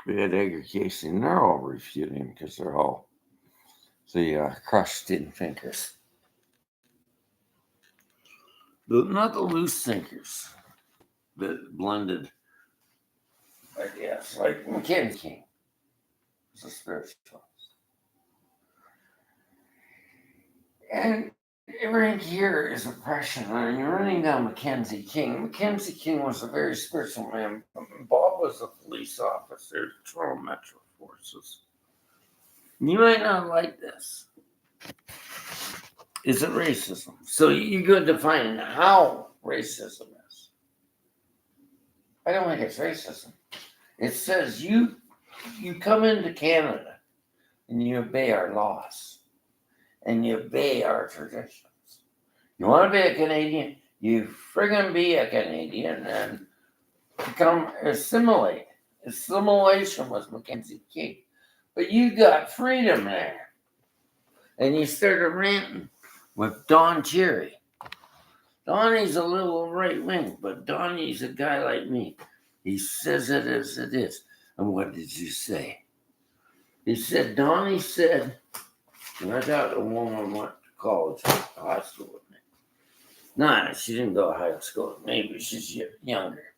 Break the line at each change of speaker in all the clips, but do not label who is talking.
We had Edgar Casey, and they're all refuting because they're all the crushed in thinkers. Not the loose thinkers that blended ideas, like Mackenzie King was a spiritualist. And everything here is oppression. I mean, you're running down Mackenzie King. Mackenzie King was a very spiritual man. Bob was a police officer, Toronto Metro Forces. You might not like this. Is it racism? So you go define how racism is. I don't think it's racism. It says you come into Canada and you obey our laws and you obey our traditions. You want to be a Canadian, you friggin' be a Canadian and become assimilate. Assimilation was Mackenzie King. But you got freedom there. And you started ranting with Don Cherry. Donnie's a little right wing, but Donnie's a guy like me. He says it as it is. And what did you say? He said, Donnie said, and I thought a woman went to college, high school with me. Nah, she didn't go to high school with me, but she's younger.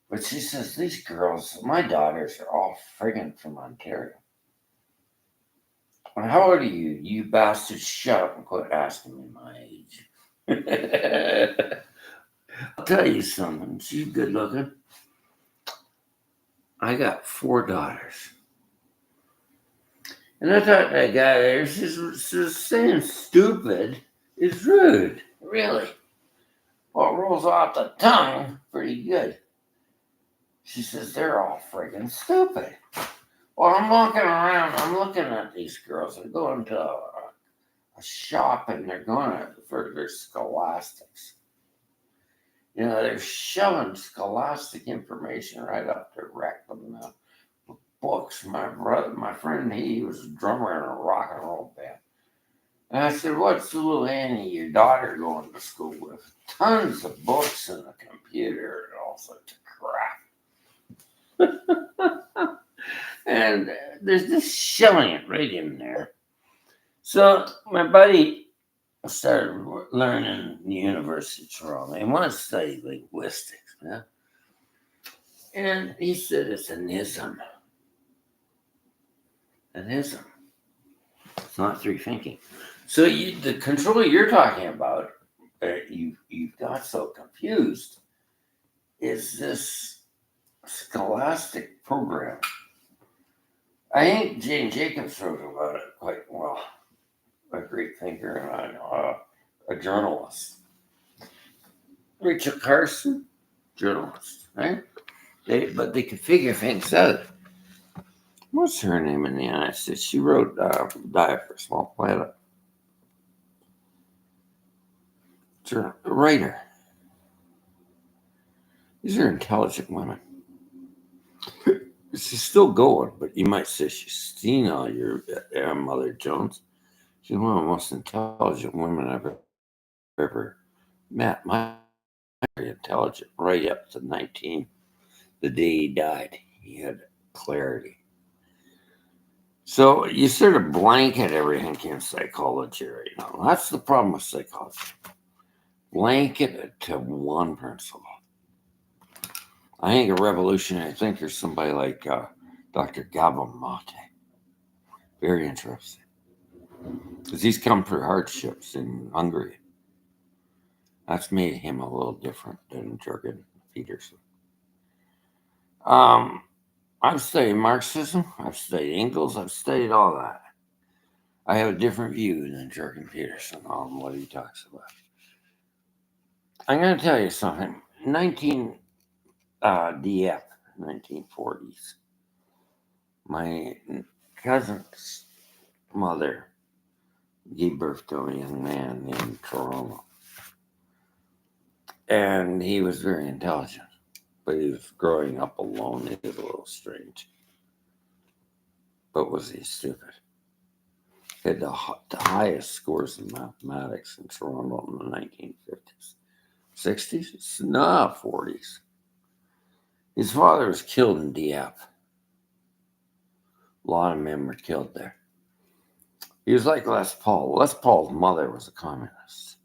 But she says, these girls, my daughters are all friggin' from Ontario. And how old are you? You bastards, shut up and quit asking me my age. I'll tell you something. She's good looking. I got 4 daughters. And I thought that guy there, she's saying stupid is rude. Really. Well, it rolls off the tongue pretty good. She says, they're all friggin' stupid. Well, I'm walking around, I'm looking at these girls. They're going to a shop and they're going for their scholastics. You know, they're shoving scholastic information right up their rectum now. Books. My friend, he was a drummer in a rock and roll band. And I said, what's the little Annie, your daughter, going to school with? Tons of books and a computer and all sorts of crap. And there's just shoving it right in there. So my buddy started learning in the University of Toronto. He wanted to study linguistics. Yeah? And he said it's an ism. An ism. It's not through thinking. So the control you're talking about, you've got so confused, is this scholastic program. I think Jane Jacobs wrote about it quite well. A great thinker and a journalist. Rachel Carson, journalist, right? But they could figure things out. What's her name in the United States? She wrote Diet for a Small Planet. A writer. These are intelligent women. She's still going, but you might say she's senile, your Mother Jones. She's one of the most intelligent women I've ever met. My very intelligent, right up to 19. The day he died, he had clarity. So you sort of blanket everything in psychology right now. That's the problem with psychology. Blanket it to one principle. I think a revolutionary thinker is somebody like Dr. Gabor Mate. Very interesting. Because he's come through hardships in Hungary. That's made him a little different than Jorgen Peterson. I've studied Marxism, I've studied Engels, I've studied all that. I have a different view than Jorgen Peterson on what he talks about. I'm going to tell you something. 1940s. My cousin's mother gave birth to a young man in Toronto. And he was very intelligent, but he was growing up alone. He was a little strange. But was he stupid? He had the highest scores in mathematics in Toronto in the 1950s. 60s? No, 40s. His father was killed in Dieppe. A lot of men were killed there. He was like Les Paul. Les Paul's mother was a communist.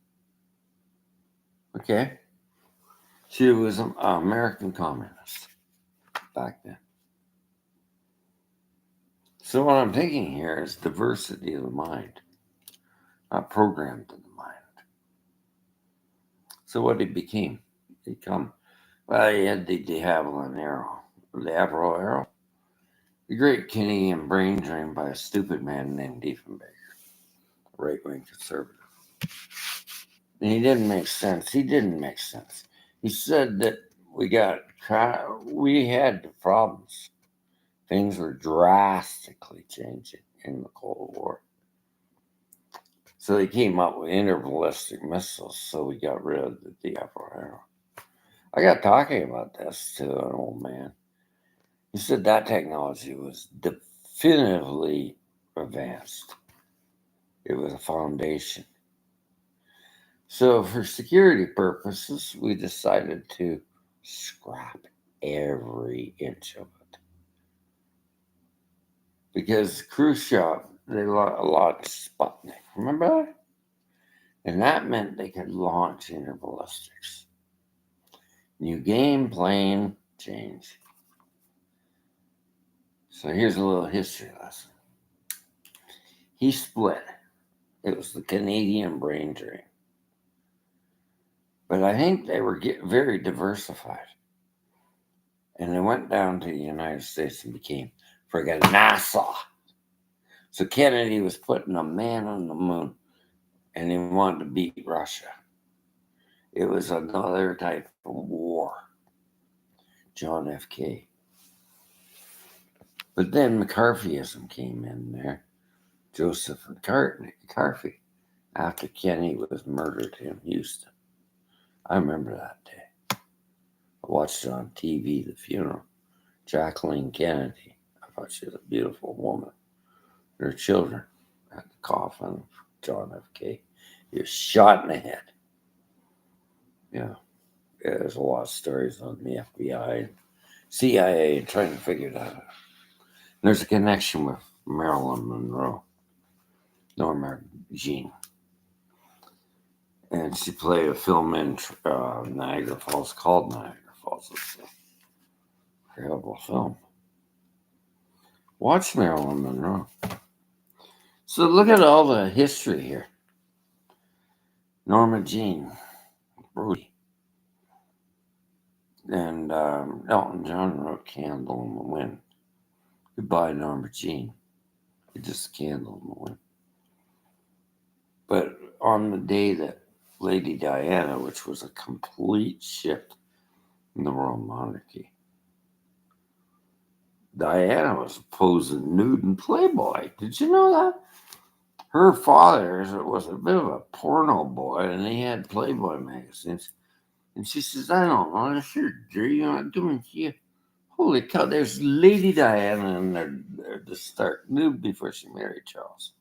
Okay? She was an American communist back then. So what I'm thinking here is diversity of the mind, not programmed in the mind. So what he became? He had the de Havilland arrow. The Avro arrow. The great Canadian brain drain by a stupid man named Diefenbaker, a right-wing conservative. And he didn't make sense. He said that we had problems. Things were drastically changing in the Cold War. So they came up with interballistic missiles, so we got rid of the Avro arrow. I got talking about this to an old man. He said that technology was definitively advanced. It was a foundation. So for security purposes, we decided to scrap every inch of it. Because Khrushchev, they launched Sputnik. Remember that? And that meant they could launch interballistics. New game, plane, change. So here's a little history lesson. He split. It was the Canadian brain drain. But I think they were very diversified. And they went down to the United States and became friggin' NASA. So Kennedy was putting a man on the moon and he wanted to beat Russia. It was another type of war. John F. K. But then McCarthyism came in there. Joseph McCarthy, after Kennedy was murdered in Houston. I remember that day. I watched it on TV, the funeral. Jacqueline Kennedy. I thought she was a beautiful woman. Her children at the coffin of John F. K. He was shot in the head. Yeah, there's a lot of stories on the FBI and CIA trying to figure that out. There's a connection with Marilyn Monroe, Norma Jean. And she played a film in Niagara Falls called Niagara Falls. It's an incredible film. Watch Marilyn Monroe. So look at all the history here. Norma Jean, Rudy. And Elton John wrote Candle in the Wind. Goodbye, Norma Jean. It's just a candle in the wind. But on the day that Lady Diana, which was a complete shift in the royal monarchy, Diana was posing nude in Playboy. Did you know that? Her father was a bit of a porno boy, and he had Playboy magazines. And she says, I don't want to sure, you're not doing shit. Holy cow, there's Lady Diana in there to start nude before she married Charles.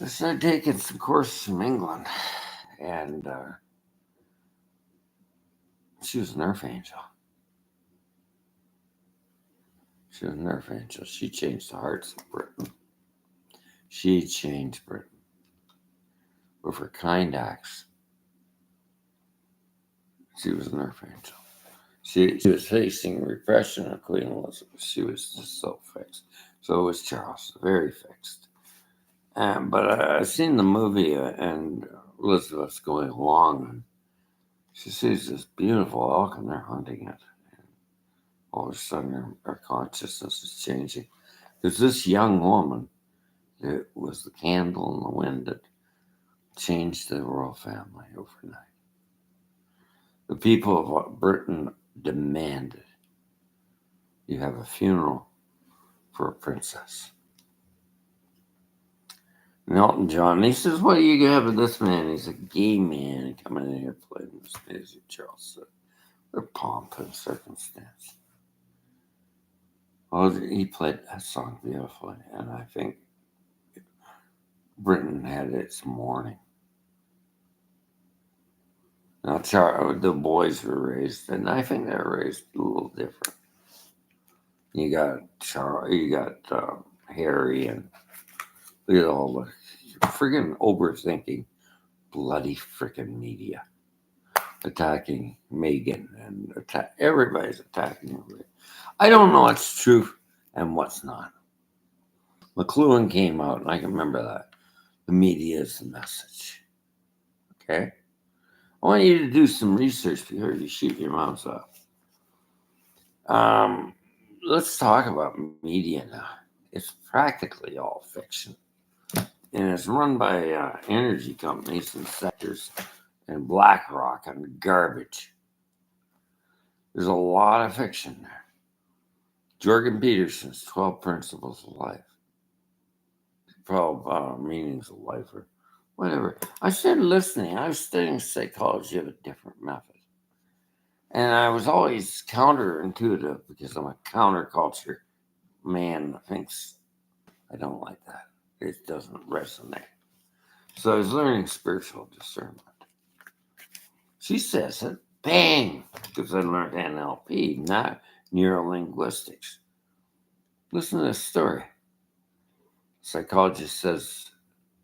I started taking some courses from England, and she was an earth angel. She was an earth angel. She changed the hearts of Britain. She changed Britain with her kind acts. She was an earth angel. She was facing repression of Queen Elizabeth. She was just so fixed. So was Charles, very fixed. But I've seen the movie, and Elizabeth's going along, and she sees this beautiful elk, and they're hunting it. And all of a sudden, her consciousness is changing. Because this young woman, it was the candle in the wind that changed the royal family overnight. The people of Britain demanded you have a funeral for a princess. And Elton John, he says, what are you going to have with this man? He's a gay man coming in here playing this music, Charles said. They're pomp and circumstance. Well, he played that song beautifully, and I think Britain had its mourning. Now, the boys were raised, and I think they were raised a little different. You got Harry, and look at all the friggin' overthinking, bloody frickin' media attacking Megan, and everybody's attacking everybody. I don't know what's true and what's not. McLuhan came out, and I can remember that. The media is the message. Okay? I want you to do some research before you shoot your mouths off. Let's talk about media now. It's practically all fiction. And it's run by energy companies and sectors and BlackRock and garbage. There's a lot of fiction there. Jordan Peterson's 12 Principles of Life, 12 Meanings of Life, or whatever. I started listening. I was studying psychology of a different method. And I was always counterintuitive because I'm a counterculture man that thinks I don't like that. It doesn't resonate. So I was learning spiritual discernment. She says it, bang, because I learned NLP, not neurolinguistics. Listen to this story. Psychologist says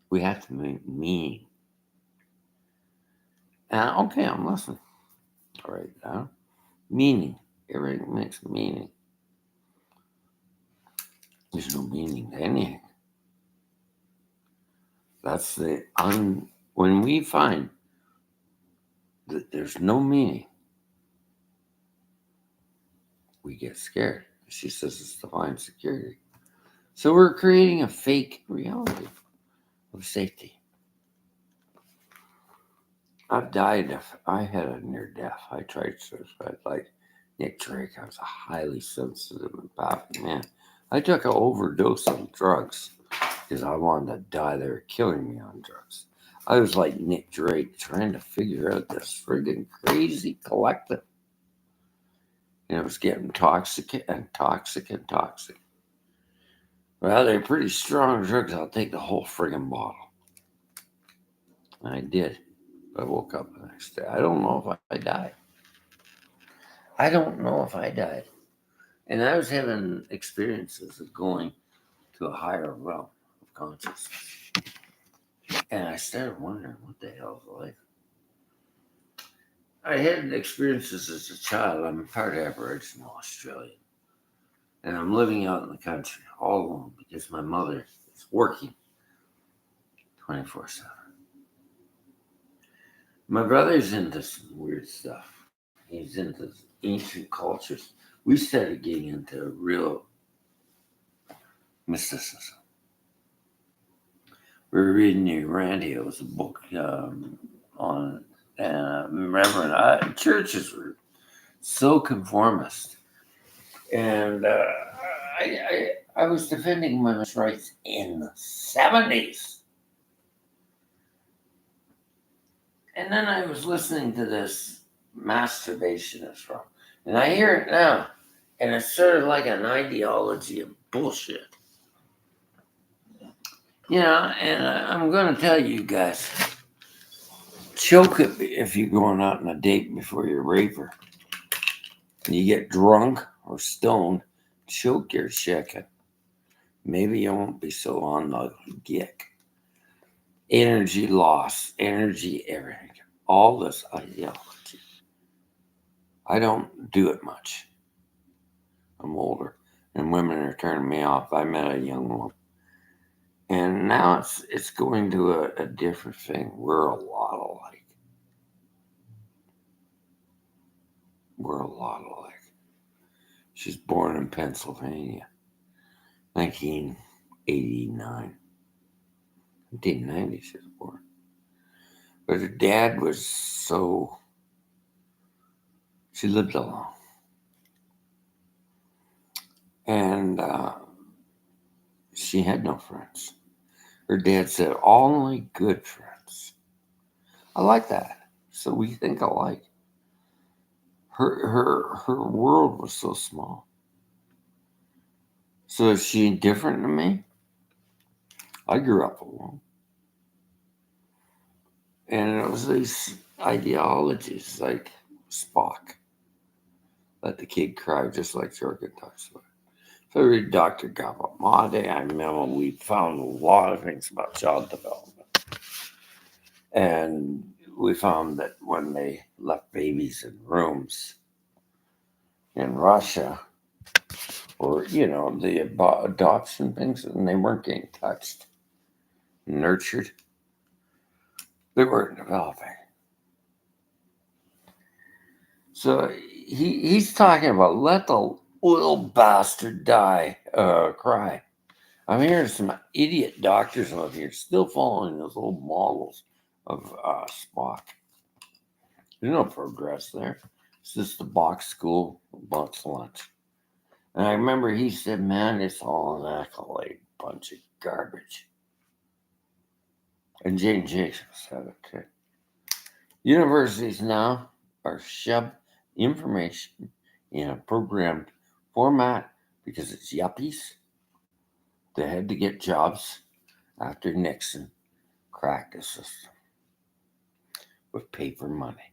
we have to make meaning. And okay, I'm listening. All right, now meaning. Everything makes meaning. There's no meaning to anything. That's when we find that there's no meaning, we get scared. She says it's divine security. So we're creating a fake reality of safety. I've died. I had a near death. I tried suicide like Nick Drake. I was a highly sensitive and empathic man. I took an overdose of drugs because I wanted to die. They were killing me on drugs. I was like Nick Drake trying to figure out this friggin' crazy collective. And it was getting toxic and toxic and toxic. Well, they're pretty strong drugs. I'll take the whole friggin' bottle. And I did. I woke up the next day. I don't know if I died. I don't know if I died. And I was having experiences of going to a higher realm of consciousness. And I started wondering, what the hell is life? I had experiences as a child. I'm part Aboriginal Australian. And I'm living out in the country all alone because my mother is working 24/7. My brother's into some weird stuff. He's into ancient cultures. We started getting into real mysticism. We were reading Urantia. It was a book on Reverend. Churches were so conformist. And I was defending women's rights in the 70s. And then I was listening to this masturbationist rock. And I hear it now. And it's sort of like an ideology of bullshit. You know, and I'm going to tell you guys, choke it if you're going out on a date before you rape her. And you get drunk or stoned, choke your chicken. Maybe you won't be so on the gick. Energy loss, energy everything. All this ideology. I don't do it much. I'm older, and women are turning me off. I met a young woman. And now it's going to a different thing. We're a lot alike. We're a lot alike. She's born in Pennsylvania, 1989. 1990 she was born. But her dad was so... She lived alone. And she had no friends. Her dad said, only good friends. I like that. So we think alike. Her world was so small. So is she different than me? I grew up alone. And it was these ideologies like Spock. Let the kid cry, just like Jorgen talks about. So I read Dr. Gabamade. I remember we found a lot of things about child development. And we found that when they left babies in rooms in Russia, or, the adoption things, and they weren't getting touched, nurtured, they weren't developing. So he's talking about let the little bastard die, cry. I'm hearing some idiot doctors out here still following those old models of Spock. There's no progress there. It's just a box school, box lunch. And I remember he said, man, it's all an accolade bunch of garbage. And Jane Jacobs said it too. Universities now are shoved information in a programmed format because it's yuppies. They had to get jobs after Nixon cracked the system with paper money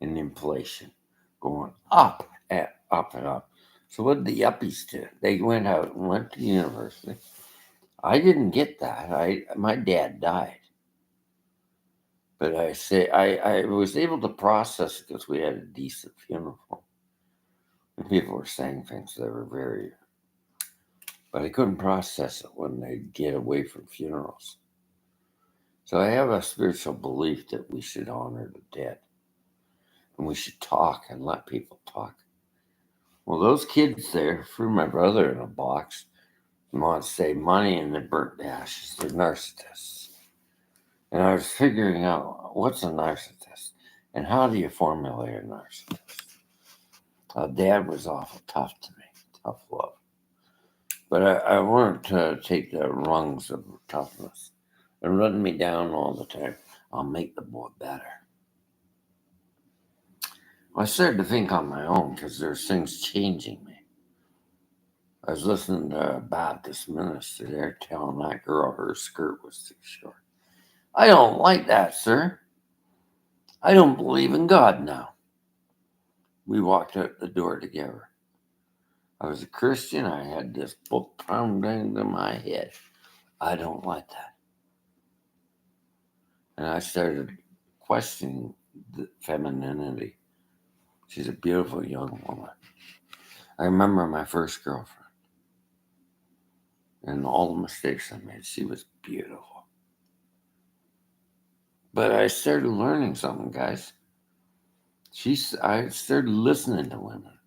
and inflation going up and up and up. So what did the yuppies do? They went out and went to university. I didn't get that. My dad died. But I was able to process it because we had a decent funeral. And people were saying things that were very, but I couldn't process it when they get away from funerals. So I have a spiritual belief that we should honor the dead. And we should talk and let people talk. Well, those kids there threw my brother in a box and want to save money and they burnt to ashes. They're narcissists. And I was figuring out what's a narcissist and how do you formulate a narcissist? Dad was awful tough to me, tough love. But I wanted to take the rungs of toughness and run me down all the time. I'll make the boy better. I started to think on my own because there's things changing me. I was listening to a Baptist minister there telling that girl her skirt was too short. I don't like that, sir. I don't believe in God now. We walked out the door together. I was a Christian. I had this book pounding into my head. I don't like that. And I started questioning the femininity. She's a beautiful young woman. I remember my first girlfriend and all the mistakes I made. She was beautiful. But I started learning something, guys. I started listening to women.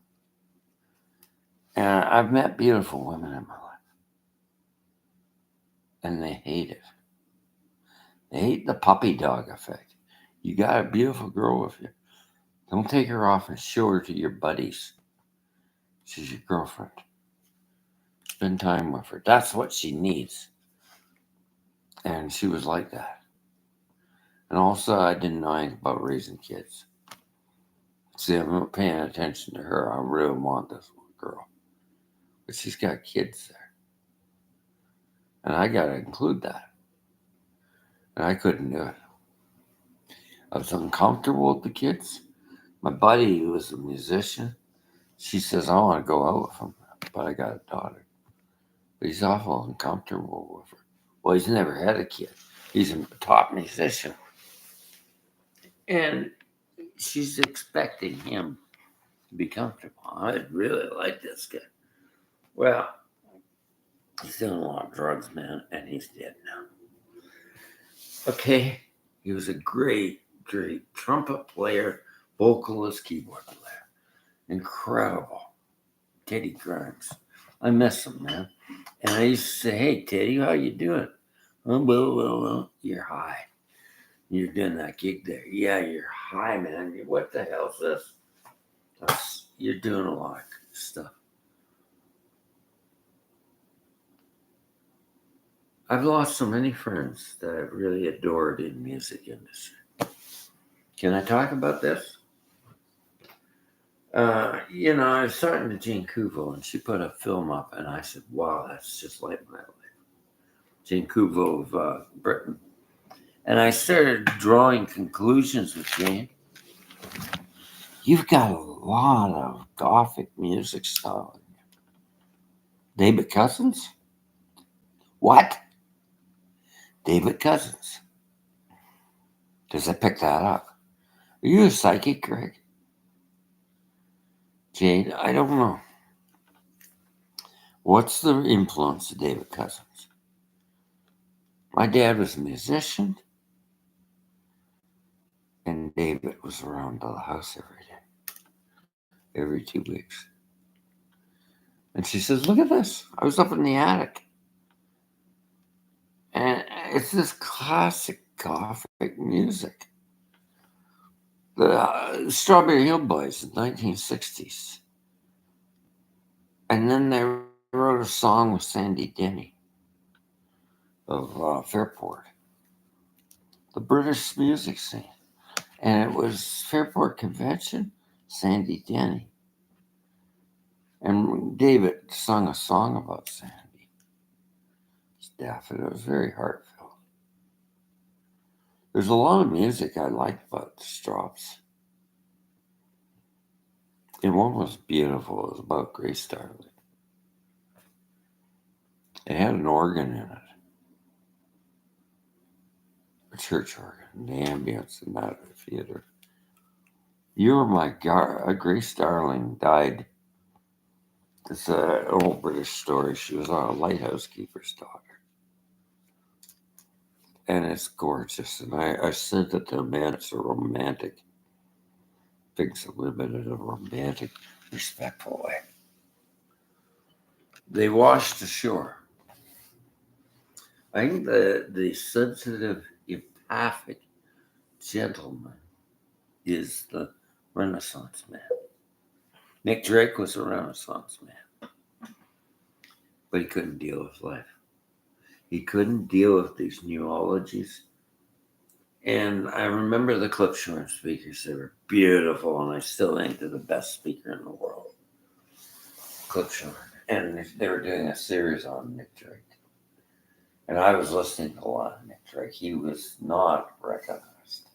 And I've met beautiful women in my life. And they hate it. They hate the puppy dog effect. You got a beautiful girl with you. Don't take her off and show her to your buddies. She's your girlfriend. Spend time with her. That's what she needs. And she was like that. And also, I didn't know anything about raising kids. See, I'm not paying attention to her. I really want this girl. But she's got kids there. And I got to include that. And I couldn't do it. I was uncomfortable with the kids. My buddy, who was a musician, she says, I want to go out with him. But I got a daughter. But he's awful uncomfortable with her. Well, he's never had a kid. He's a top musician. And she's expecting him to be comfortable. I really like this guy. Well, he's doing a lot of drugs, man, and he's dead now. Okay, he was a great, great trumpet player, vocalist, keyboard player. Incredible. Teddy Grimes. I miss him, man. And I used to say, hey, Teddy, how you doing? Well, you're high. You're doing that gig there. Yeah, you're high, man. What the hell is this? You're doing a lot of stuff. I've lost so many friends that I've really adored in the music industry. Can I talk about this? I was talking to Jane Kuvo, and she put a film up, and I said, wow, that's just like my life. Jane Kuvo of Britain. And I started drawing conclusions with Jane. You've got a lot of Gothic music style in you. David Cousins? What? David Cousins. Does I pick that up? Are you a psychic, Greg? Jade, I don't know. What's the influence of David Cousins? My dad was a musician, and David was around the house every day, every 2 weeks. And she says, look at this. I was up in the attic. And it's this classic Gothic music. The Strawberry Hill Boys in the 1960s. And then they wrote a song with Sandy Denny of Fairport, the British music scene. And it was Fairport Convention, Sandy Denny. And David sung a song about Sandy. It's deaf, and it was very heartfelt. There's a lot of music I liked about the Strawbs. And one was beautiful. It was about Grace Starling. It had an organ in it, a church organ, the ambience in that theater. You were my Grace Starling died. It's an old British story. She was a lighthouse keeper's daughter. And it's gorgeous. And I said that the man, it's a romantic, things a little bit in a romantic, respectful way. They washed ashore. I think the sensitive, empathic gentleman is the Renaissance man. Nick Drake was a Renaissance man, but he couldn't deal with life. He couldn't deal with these neologies. And I remember the Clipshorn speakers. They were beautiful, and I still think they're the best speaker in the world. Clipshorn. And they were doing a series on Nick Drake. And I was listening to a lot of Nick Drake. He was not recognized.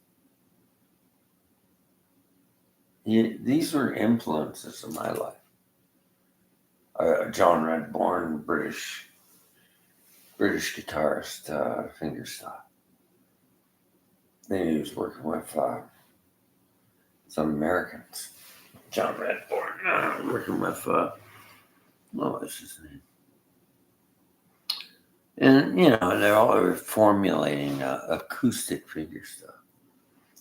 These were influences in my life. John Redbourne, British guitarist, fingerstyle. Then he was working with some Americans. John Redbourne, working with, what was his name? And, they're all formulating acoustic fingerstyle.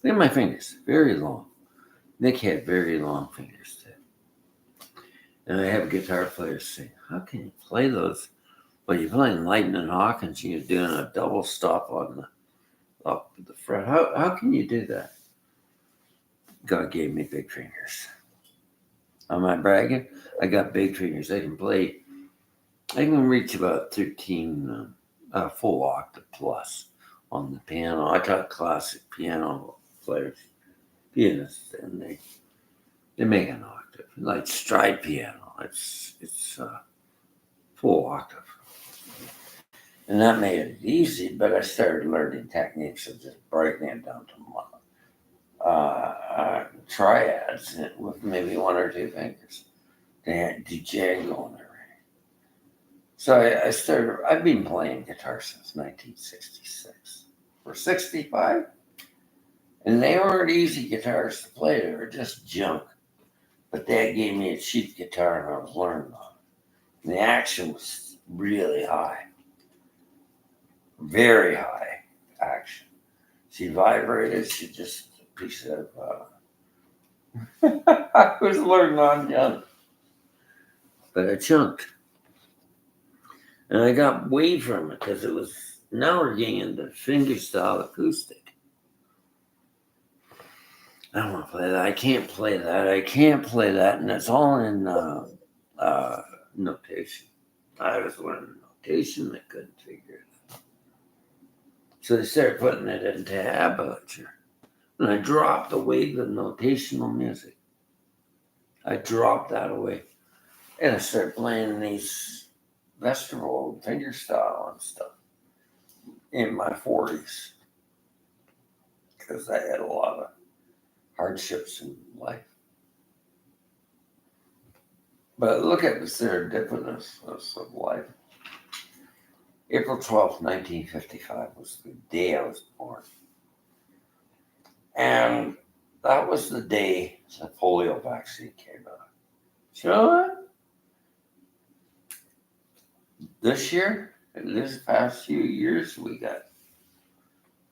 Look at my fingers, very long. Nick had very long fingers too. And I have guitar players say, how can you play those? Well, you're playing Lightning Hawkins and you're doing a double stop on up the fret. How can you do that? God gave me big fingers. Am I bragging? I got big fingers. I can reach about 13 full octave plus on the piano. I taught classic piano players, pianists, and they make an octave, like stride piano. It's full octave, and that made it easy. But I started learning techniques of just breaking it down to triads with maybe one or two fingers. They had Django in there. So I've been playing guitar since 1966. For 65, and they weren't easy guitars to play. They were just junk. But Dad gave me a cheap guitar and I was learning on it. And the action was really high. Very high action. She vibrated. She just a piece of... I was learning on young. But I chunked. And I got away from it because it was... Now we're getting into fingerstyle acoustic. I don't want to play that. I can't play that. I can't play that. And it's all in notation. I was learning notation. I couldn't figure it out. So they started putting it into tablature. And I dropped away the notational music. I dropped that away. And I started playing these vegetable fingerstyle and stuff in my 40s. Because I had a lot of hardships in life. But look at the serendipitousness of life. April 12th, 1955 was the day I was born. And that was the day the polio vaccine came out. So this year, in this past few years, we got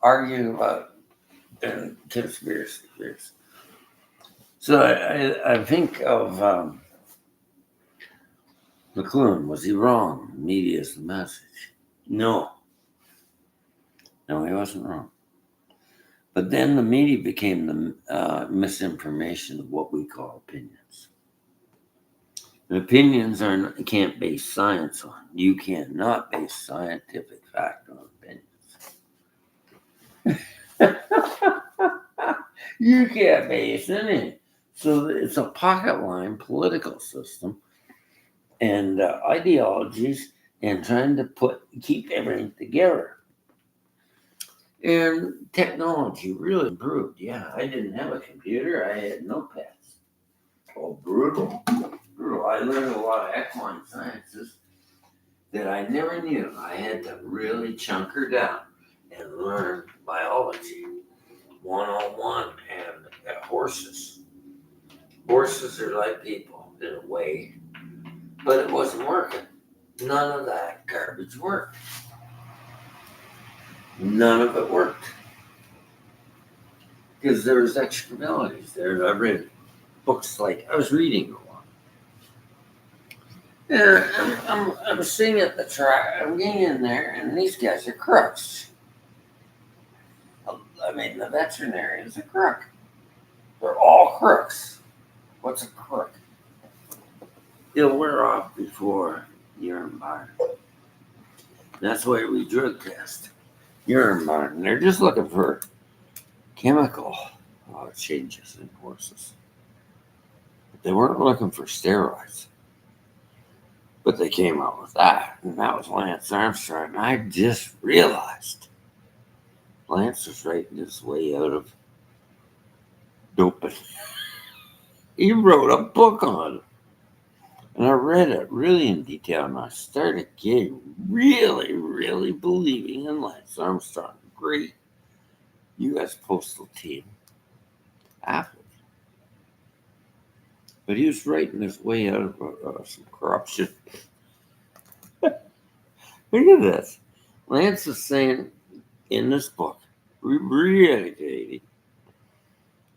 arguing about conspiracy theories. So I think of McLuhan. Was he wrong? Media is the message. No, he wasn't wrong. But then the media became the misinformation of what we call opinions. And opinions can't base science on. You cannot base scientific fact on opinions. You can't base anything. So it's a pocket line political system and ideologies and trying to keep everything together. And technology really improved. Yeah, I didn't have a computer. I had notepads. Oh, brutal. I learned a lot of equine sciences that I never knew. I had to really chunk her down and learn biology 101 and horses. Horses are like people in a way, but it wasn't working. None of that garbage worked. None of it worked. Because there was externalities there. I read books like, I was reading a lot. And I'm sitting at the track, I'm getting in there, and these guys are crooks. I mean, the veterinarian's a crook. They're all crooks. What's a crook? It'll wear off before urine barn. That's why we drug test urine barn. They're just looking for chemical changes in horses. But they weren't looking for steroids. But they came out with that, and that was Lance Armstrong. And I just realized Lance was writing his way out of doping. He wrote a book on it. And I read it really in detail, and I started getting really, really believing in Lance Armstrong. Great U.S. Postal Team athlete. But he was writing his way out of some corruption. Look at this. Lance is saying in this book, really,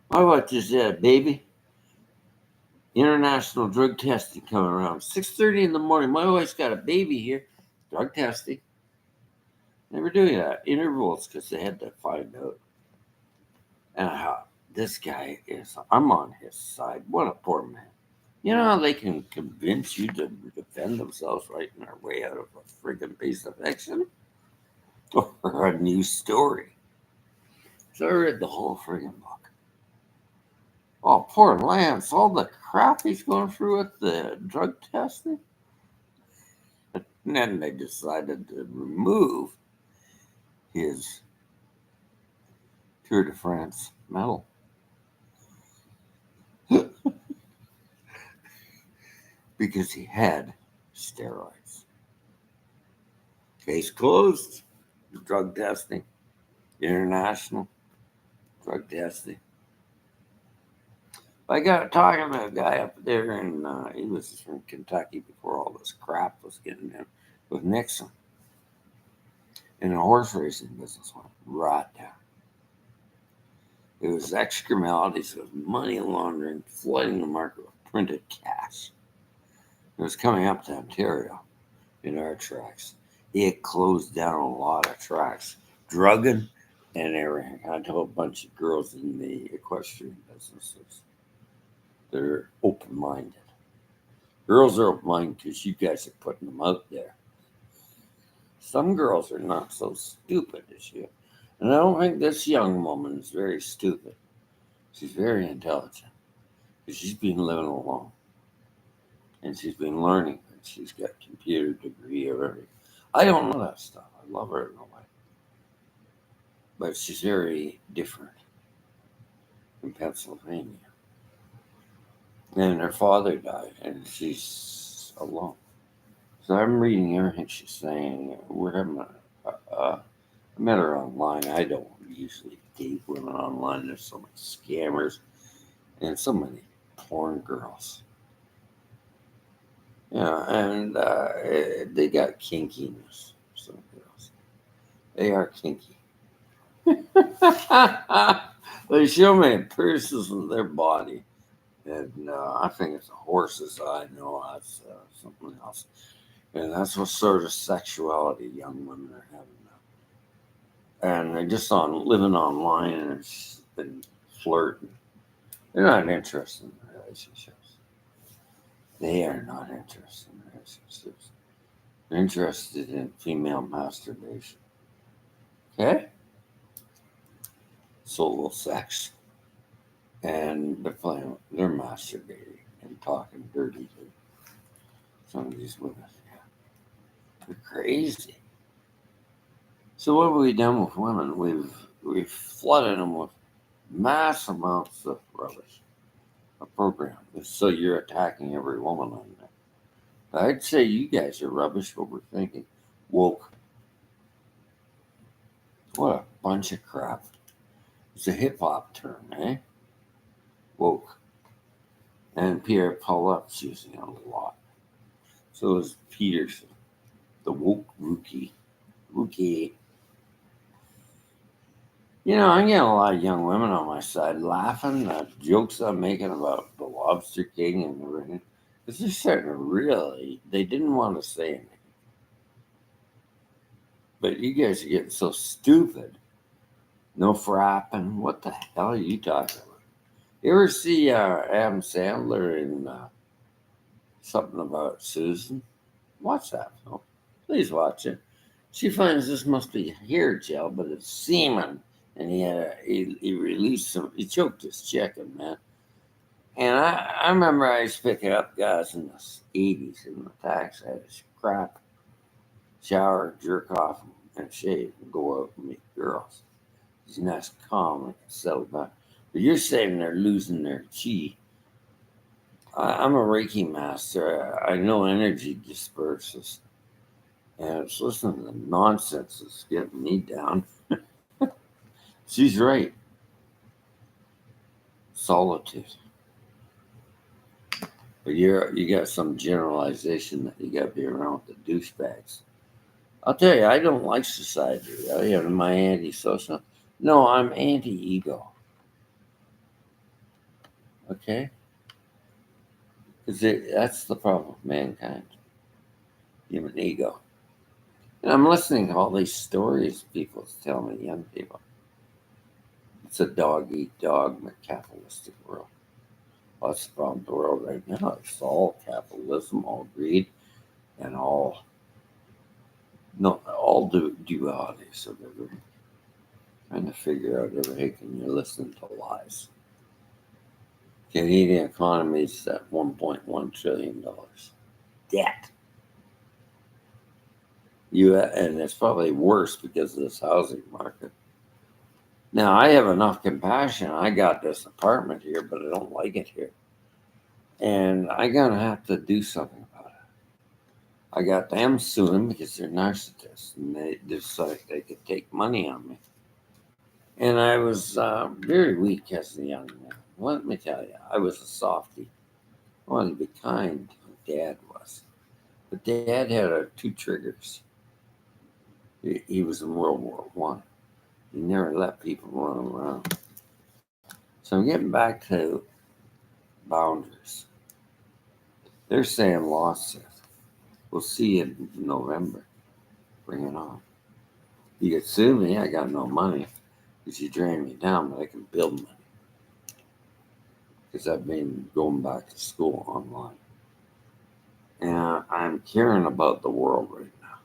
my wife just had a baby. International drug testing coming around. 6:30 in the morning. My wife's got a baby here. Drug testing. Never do that. Intervals because they had to find out. And this guy I'm on his side. What a poor man. You know how they can convince you to defend themselves writing their way out of a friggin' piece of fiction? Or a new story. So I read the whole friggin' book. Oh, poor Lance. All the crap he's going through with the drug testing. And then they decided to remove his Tour de France medal. Because he had steroids. Case closed. Drug testing. International drug testing. I got talking to a guy up there, and he was from Kentucky before all this crap was getting in with Nixon. And the horse racing business went right down. It was externalities of money laundering, flooding the market with printed cash. It was coming up to Ontario in our tracks. It closed down a lot of tracks, drugging and everything. I told a bunch of girls in the equestrian businesses. They're open-minded. Girls are open-minded because you guys are putting them out there. Some girls are not so stupid as you. And I don't think this young woman is very stupid. She's very intelligent. Because she's been living alone. And she's been learning. And she's got a computer degree or everything. I don't know that stuff. I love her in a way. But she's very different in Pennsylvania. And her father died, and she's alone. So I'm reading everything she's saying. We're having I met her online. I don't usually date women online. There's so many scammers and so many porn girls. Yeah, and they got kinkiness. Some girls, they are kinky. They show me pieces of their body, and I think it's a horse's eye. No, that's something else. And that's what sort of sexuality young women are having now. And they're just on living online and flirting. They're not interested in relationships. They are not interested in relationships. They're interested in female masturbation. Okay? Solo sex. And they're masturbating and talking dirty to some of these women. Yeah, they're crazy. So what have we done with women? We've flooded them with mass amounts of rubbish, a program. So you're attacking every woman on that. I'd say you guys are rubbish overthinking. Woke. What a bunch of crap. It's a hip hop term, eh? Woke. And Pierre Paulup's using it a lot. So is Peterson, the woke rookie. Rookie. You know, I'm getting a lot of young women on my side laughing at jokes I'm making about the Lobster King and everything. Because they're starting to really, they didn't want to say anything. But you guys are getting so stupid. No frapping. What the hell are you talking about? You ever see Adam Sandler in something about Susan? Watch that film. Please watch it. She finds this must be hair gel, but it's semen. And he released some, he choked his chicken, man. And I remember I used to pick up guys in the 80s in the taxi. I had to crap, shower, jerk off, and shave, and go out and meet girls. It's nice, calm, and settle back. But you're saying they're losing their chi. I'm a Reiki master. I know energy disperses. And it's listening to the nonsense that's getting me down. She's right. Solitude. But you got some generalization that you got to be around with the douchebags. I'll tell you, I don't like society. Am I antisocial? No, I'm anti-ego. Okay, because that's the problem with mankind, human ego. And I'm listening to all these stories people tell me, young people. It's a dog eat dog capitalistic world. Well, that's the problem with the world right now. It's all capitalism, all greed, and all dualities of everything. Trying to figure out everything, and you're listening to lies. Canadian economy is at $1.1 trillion debt. And it's probably worse because of this housing market. Now I have enough compassion. I got this apartment here, but I don't like it here, and I'm gonna have to do something about it. I got them suing because they're narcissists, and they decided they could take money on me. And I was very weak as a young man. Let me tell you, I was a softie. I wanted to be kind, like Dad was. But Dad had two triggers. He was in World War One. He never let people run around. So I'm getting back to boundaries. They're saying lawsuit. We'll see you in November. Bring it on. You could sue me. I got no money because you drain me down, but I can build money because I've been going back to school online. And I'm caring about the world right now.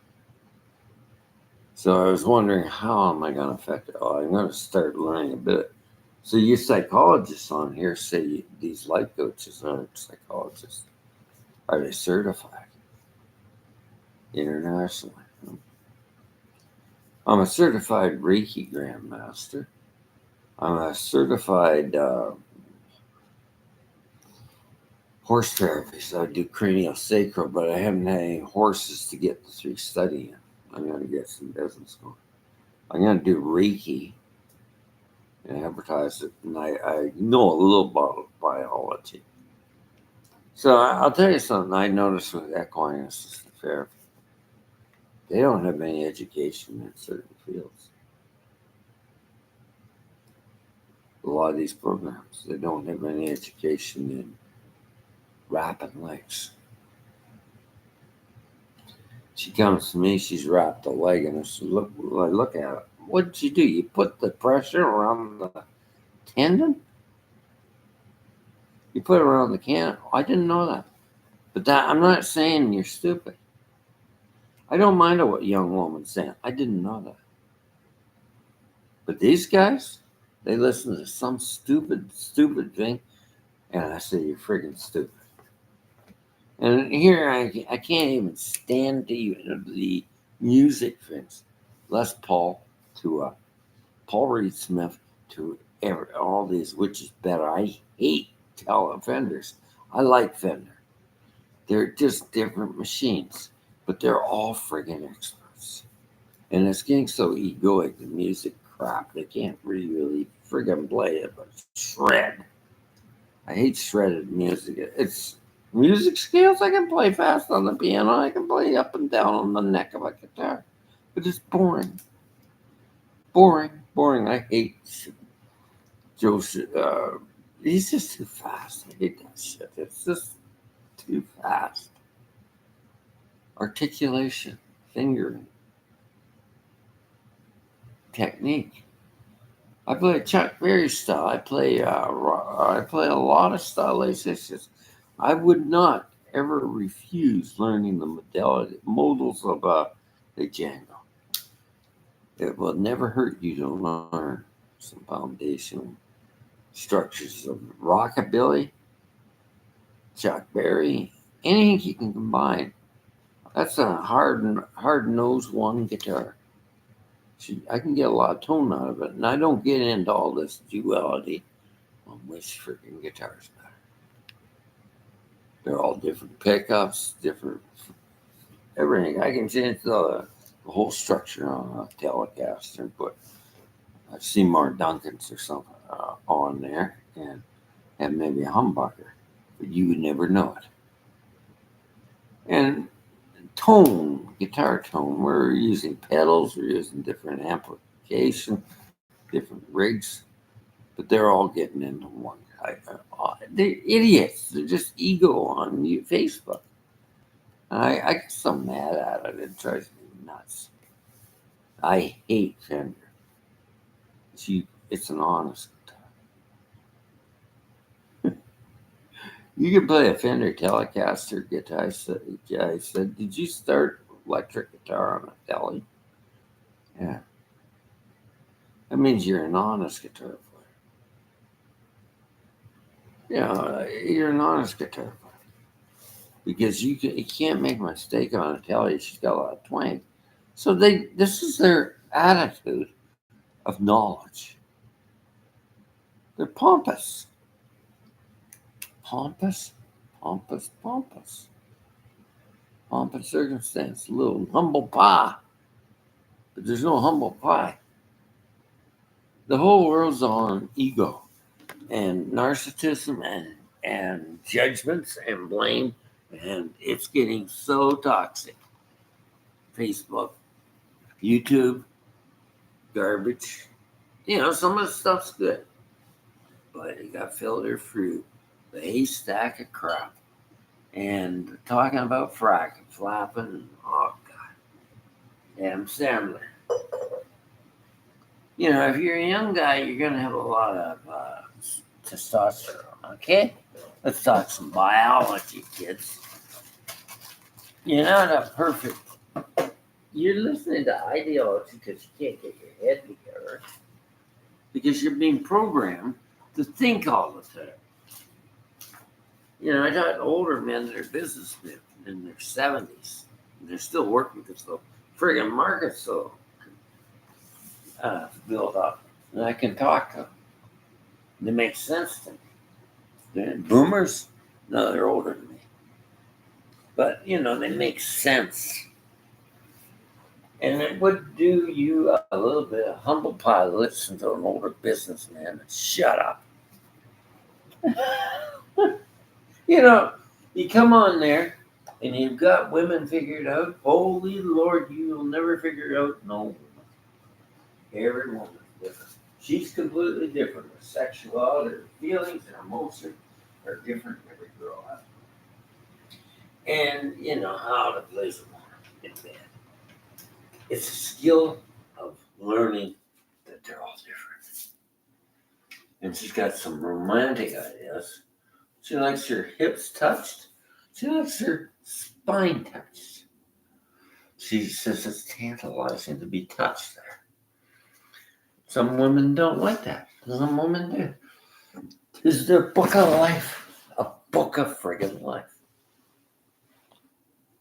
So I was wondering, how am I going to affect it? Oh, I'm going to start learning a bit. So you psychologists on here say these life coaches aren't psychologists. Are they certified internationally? I'm a certified Reiki Grandmaster. I'm a certified horse therapy, so I do craniosacral, but I haven't had any horses to get through studying. I'm going to get some business going. I'm going to do Reiki and advertise it, and I know a little about biology. So I'll tell you something I noticed with equine assisted therapy. They don't have any education in certain fields. A lot of these programs, they don't have any education in wrapping legs. She comes to me, she's wrapped a leg, and I said, look at it. What did you do? You put the pressure around the tendon? You put it around the can? I didn't know that. But I'm not saying you're stupid. I don't mind what a young woman's saying. I didn't know that. But these guys, they listen to some stupid thing, and I say, you're freaking stupid. And here I can't even stand the music things. Les Paul to Paul Reed Smith to all these, which is better. I hate Fenders. I like Fender. They're just different machines, but they're all friggin' experts. And it's getting so egoic, the music crap. They can't really friggin' play it, but shred. I hate shredded music. It's music scales. I can play fast on the piano. I can play up and down on the neck of a guitar. But it's boring. Boring. I hate Joe. He's just too fast. I hate that shit. It's just too fast. Articulation, fingering, technique. I play Chuck Berry style. I play a lot of style. It's just I would not ever refuse learning the modals of the Django. It will never hurt you to learn some foundational structures of rockabilly, Chuck Berry, anything you can combine. That's a hard nosed one guitar. I can get a lot of tone out of it, and I don't get into all this duality on which freaking guitar's better. They're all different pickups, different everything. I can change the whole structure on a Telecaster and put Seymour Duncan's or something on there, and maybe a humbucker, but you would never know it. And tone, guitar tone, we're using pedals, we're using different amplification, different rigs, but they're all getting into one. They're idiots. They're just ego on Facebook. I get so mad at it. It drives me nuts. I hate Fender. It's an honest guitar. You can play a Fender Telecaster guitar. I said, did you start electric guitar on a Tele? Yeah. That means you're an honest guitar player. Yeah, you're an honest guitar player. Because you can't make a mistake on a Tele. She's got a lot of twang. So this is their attitude of knowledge. They're pompous. Pompous circumstance, little humble pie. But there's no humble pie. The whole world's on ego and narcissism and judgments and blame, and it's getting so toxic. Facebook, YouTube, garbage. Some of the stuff's good, but it got filtered through the haystack of crap. And talking about fracking, flapping, oh God, Adam Sandler. If you're a young guy, you're going to have a lot of testosterone, okay? Let's talk some biology, kids. You're not a perfect. You're listening to ideology because you can't get your head together. Because you're being programmed to think all the time. I taught older men that are businessmen in their 70s. And they're still working because the friggin' market's so built up. And I can talk to them. They make sense to me. They're boomers. No, they're older than me. But, they make sense. And it would do you a little bit of humble pie. Listen to an older businessman and shut up. you know, you come on there and you've got women figured out. Holy Lord, you will never figure out no woman. Every woman is different. She's completely different. Her sexuality, her feelings, her emotions are different in every girl. And you know how to place them in bed. It's a skill of learning that they're all different. And she's got some romantic ideas. She likes her hips touched. She likes her spine touched. She says it's tantalizing to be touched there. Some women don't like that. Some women do. Is their book of life a book of friggin' life?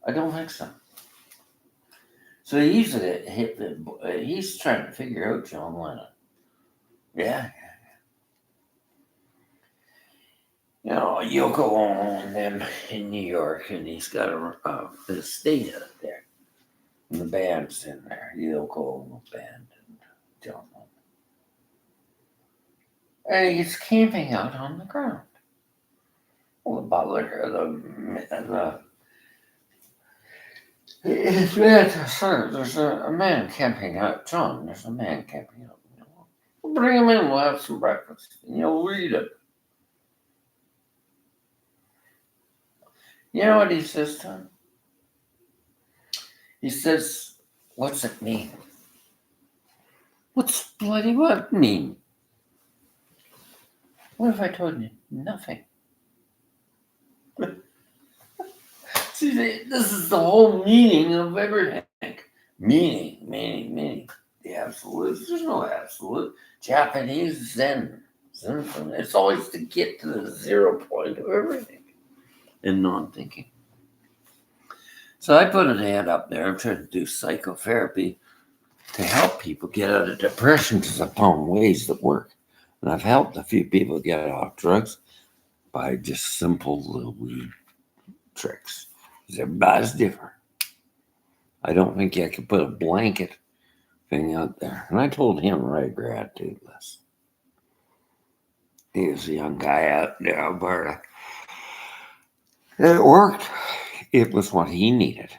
I don't think so. So he's trying to figure out John Lennon. Yeah. Yoko Ono and them in New York, and he's got an estate out there. And the band's in there, Yoko Ono band and John Lennon. And he's camping out on the ground. Well, the butler, there's a man camping out. John, there's a man camping out. We'll bring him in, we'll have some breakfast, and you'll read it. You know what he says to him? He says, what's it mean? What's bloody what mean? What if I told you nothing? See, this is the whole meaning of everything. Meaning. The absolute. There's no absolute. Japanese Zen. It's always to get to the 0 point of everything and non-thinking. So I put an ad up there. I'm trying to do psychotherapy to help people get out of depression because I found ways that work. And I've helped a few people get off drugs by just simple little weed tricks. Because everybody's different. I don't think I could put a blanket thing out there. And I told him to write a gratitude list. He was a young guy out in Alberta. It worked. It was what he needed.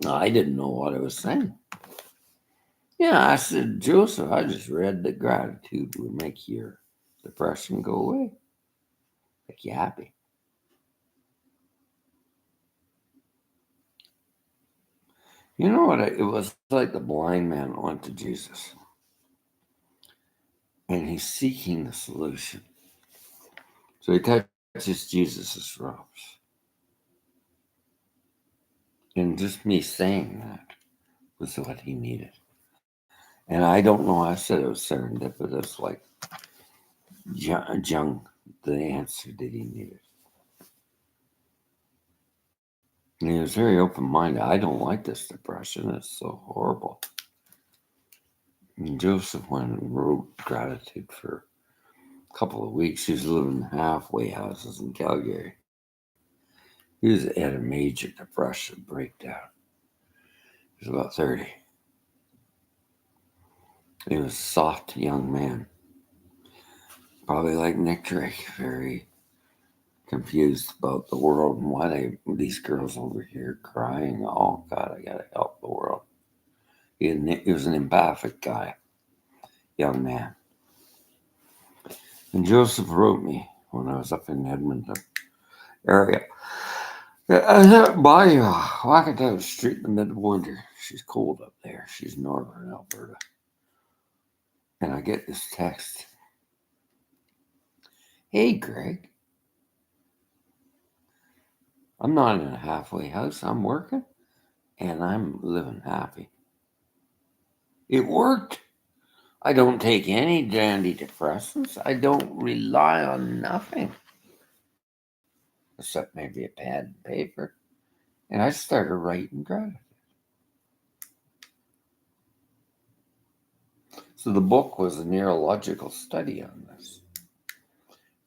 I didn't know what I was saying. Yeah, I said, Joseph, I just read that gratitude would make your depression go away. Make you happy. You know what? It was like the blind man went to Jesus. And he's seeking the solution. So he touches Jesus' robes. And just me saying that was what he needed. And I don't know, I said it was serendipitous, like Jung, the answer that he needed. And he was very open-minded. I don't like this depression. It's so horrible. And Joseph went and wrote gratitude for a couple of weeks. He was living in halfway houses in Calgary. He had a major depression breakdown. He was about 30. He was a soft young man. Probably like Nick Drake, very confused about the world and why these girls over here crying. Oh God, I gotta help the world. He was an empathic guy, young man. And Joseph wrote me when I was up in Edmonton area. I thought by Wackatow Street in the midwinter. She's cold up there. She's northern Alberta. And I get this text. Hey, Greg. I'm not in a halfway house. I'm working. And I'm living happy. It worked. I don't take any dandy depressants. I don't rely on nothing. Except maybe a pad and paper. And I started writing gratitude. So the book was a neurological study on this.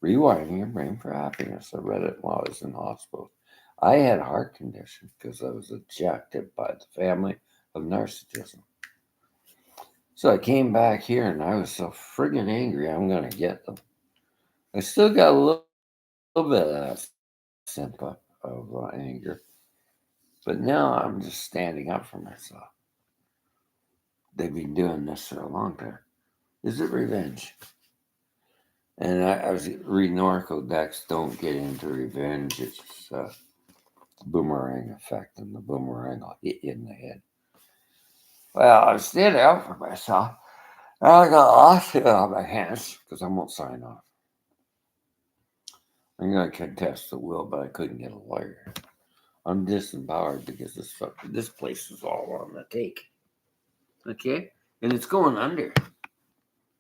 Rewiring Your Brain for Happiness. I read it while I was in hospital. I had a heart condition because I was ejected by the family of narcissism. So I came back here and I was so friggin' angry, I'm going to get them. I still got a little bit of that simpa of anger. But now I'm just standing up for myself. They've been doing this for a long time. Is it revenge? And I was reading Oracle decks, don't get into revenge. It's boomerang effect, and the boomerang will hit you in the head. Well, I was standing up for myself. And I got lost on my hands because I won't sign off. I'm going to contest the will, but I couldn't get a lawyer. I'm disempowered because this place is all on the take. Okay? And it's going under.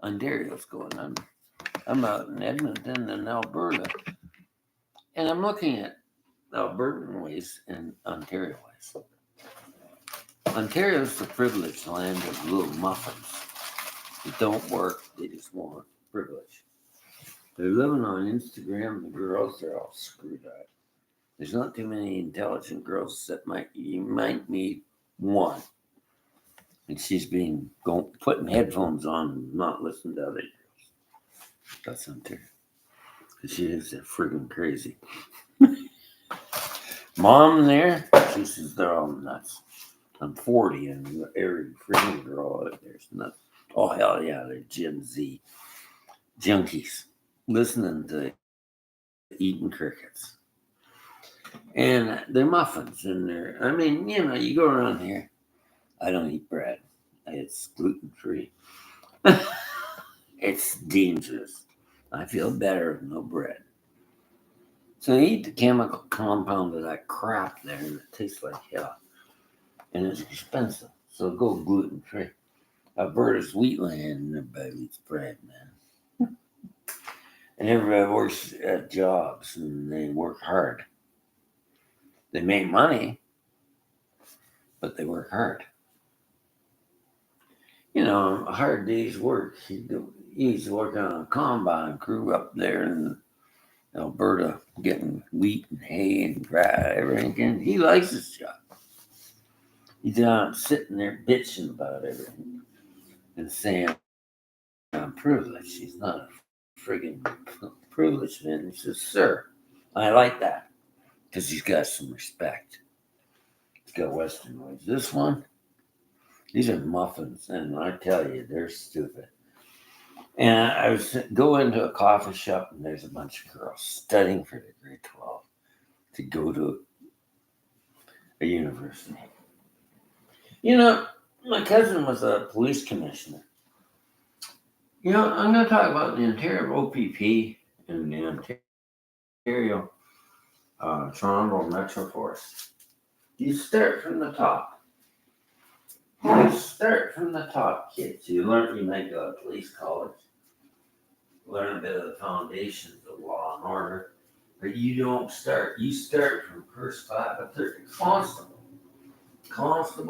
Ontario's going under. I'm out in Edmonton and Alberta. And I'm looking at Albertan ways and Ontario ways. Ontario's the privileged land of little muffins. They don't work, they just want privilege. They're living on Instagram, the girls are all screwed up. There's not too many intelligent girls that you might meet one. And she's putting headphones on and not listening to other girls. That's Ontario. She is friggin' crazy. Mom there, she says they're all nuts. I'm 40 and every friggin' girl out there's nuts. Oh, hell yeah, they're Gen Z junkies listening to eating crickets. And they're muffins and you go around here. I don't eat bread. It's gluten free. It's dangerous. I feel better with no bread. So you eat the chemical compound of that crap there and it tastes like hell. And it's expensive. So go gluten free. Alberta's wheatland and everybody eats bread, man. And everybody works at jobs and they work hard. They make money, but they work hard. A hard day's work. He used to work on a combine crew up there in Alberta, getting wheat and hay and grass, everything. He likes his job. He's not sitting there bitching about everything and saying, I'm privileged. He's not a friggin' privileged man. He says, sir, I like that because he's got some respect. He's got Western ways. This one, these are muffins, and I tell you, they're stupid. And I go into a coffee shop, and there's a bunch of girls studying for the grade 12 to go to a university. My cousin was a police commissioner. I'm going to talk about the Ontario OPP and the Ontario Toronto Metro Force. You start from the top. You start from the top, kids. You might go to police college, learn a bit of the foundations of law and order, but you don't start. You start from first class, but they're constable,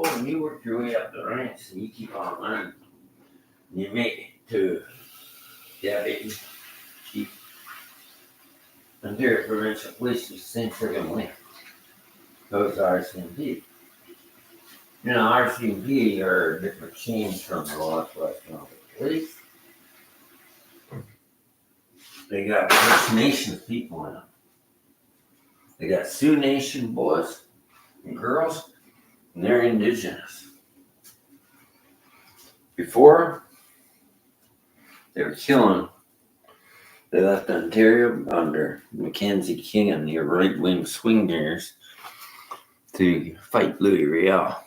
and you work your way up the ranks, and you keep on learning. And you make it to deputy, chief, Ontario Provincial Police, the same friggin' way. Goes to RCMP. RCMP are a different change from the Northwest Mounted Police. They got First Nations people in them. They got Sioux Nation boys and girls, and they're Indigenous. Before, they were killing. They left Ontario under Mackenzie King and the right-wing swingers to fight Louis Riel.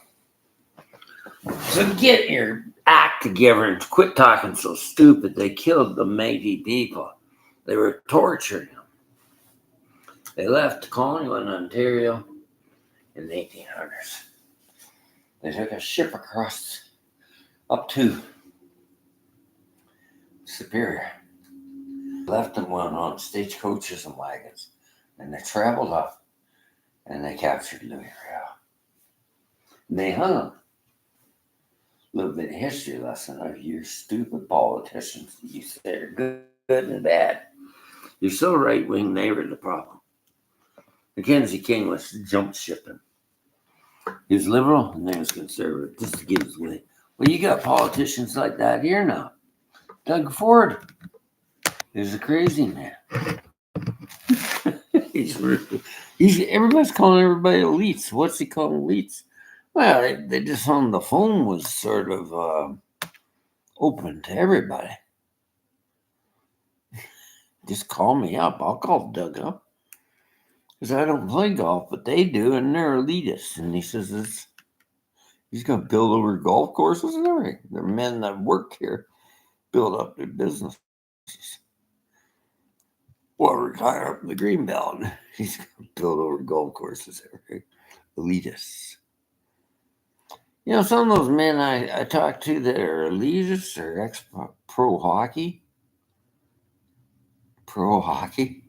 So get your act together and quit talking so stupid. They killed the Métis people. They were torturing them. They left Collingwood, Ontario in the 1800s. They took a ship across up to Superior. Left them on stagecoaches and wagons. And they traveled up and they captured Louis Riel. And they hung him. A little bit of history lesson of your stupid politicians. You say are good and bad. You're so right-wing, they were the problem. Mackenzie King was jump shipping. He was liberal and then he was conservative, just to get his way. Well, you got politicians like that here now. Doug Ford is a crazy man. Everybody's calling everybody elites. What's he calling elites? Well, they just on the phone was sort of open to everybody. Just call me up. I'll call Doug up. Because I don't play golf, but they do, and they're elitists. And he says he's going to build over golf courses and everything. They're men that work here, build up their businesses. Or retire up in the Greenbelt. He's going to build over golf courses and everything. Elitists. You know, some of those men I talk to that are elitists or pro hockey. Pro hockey.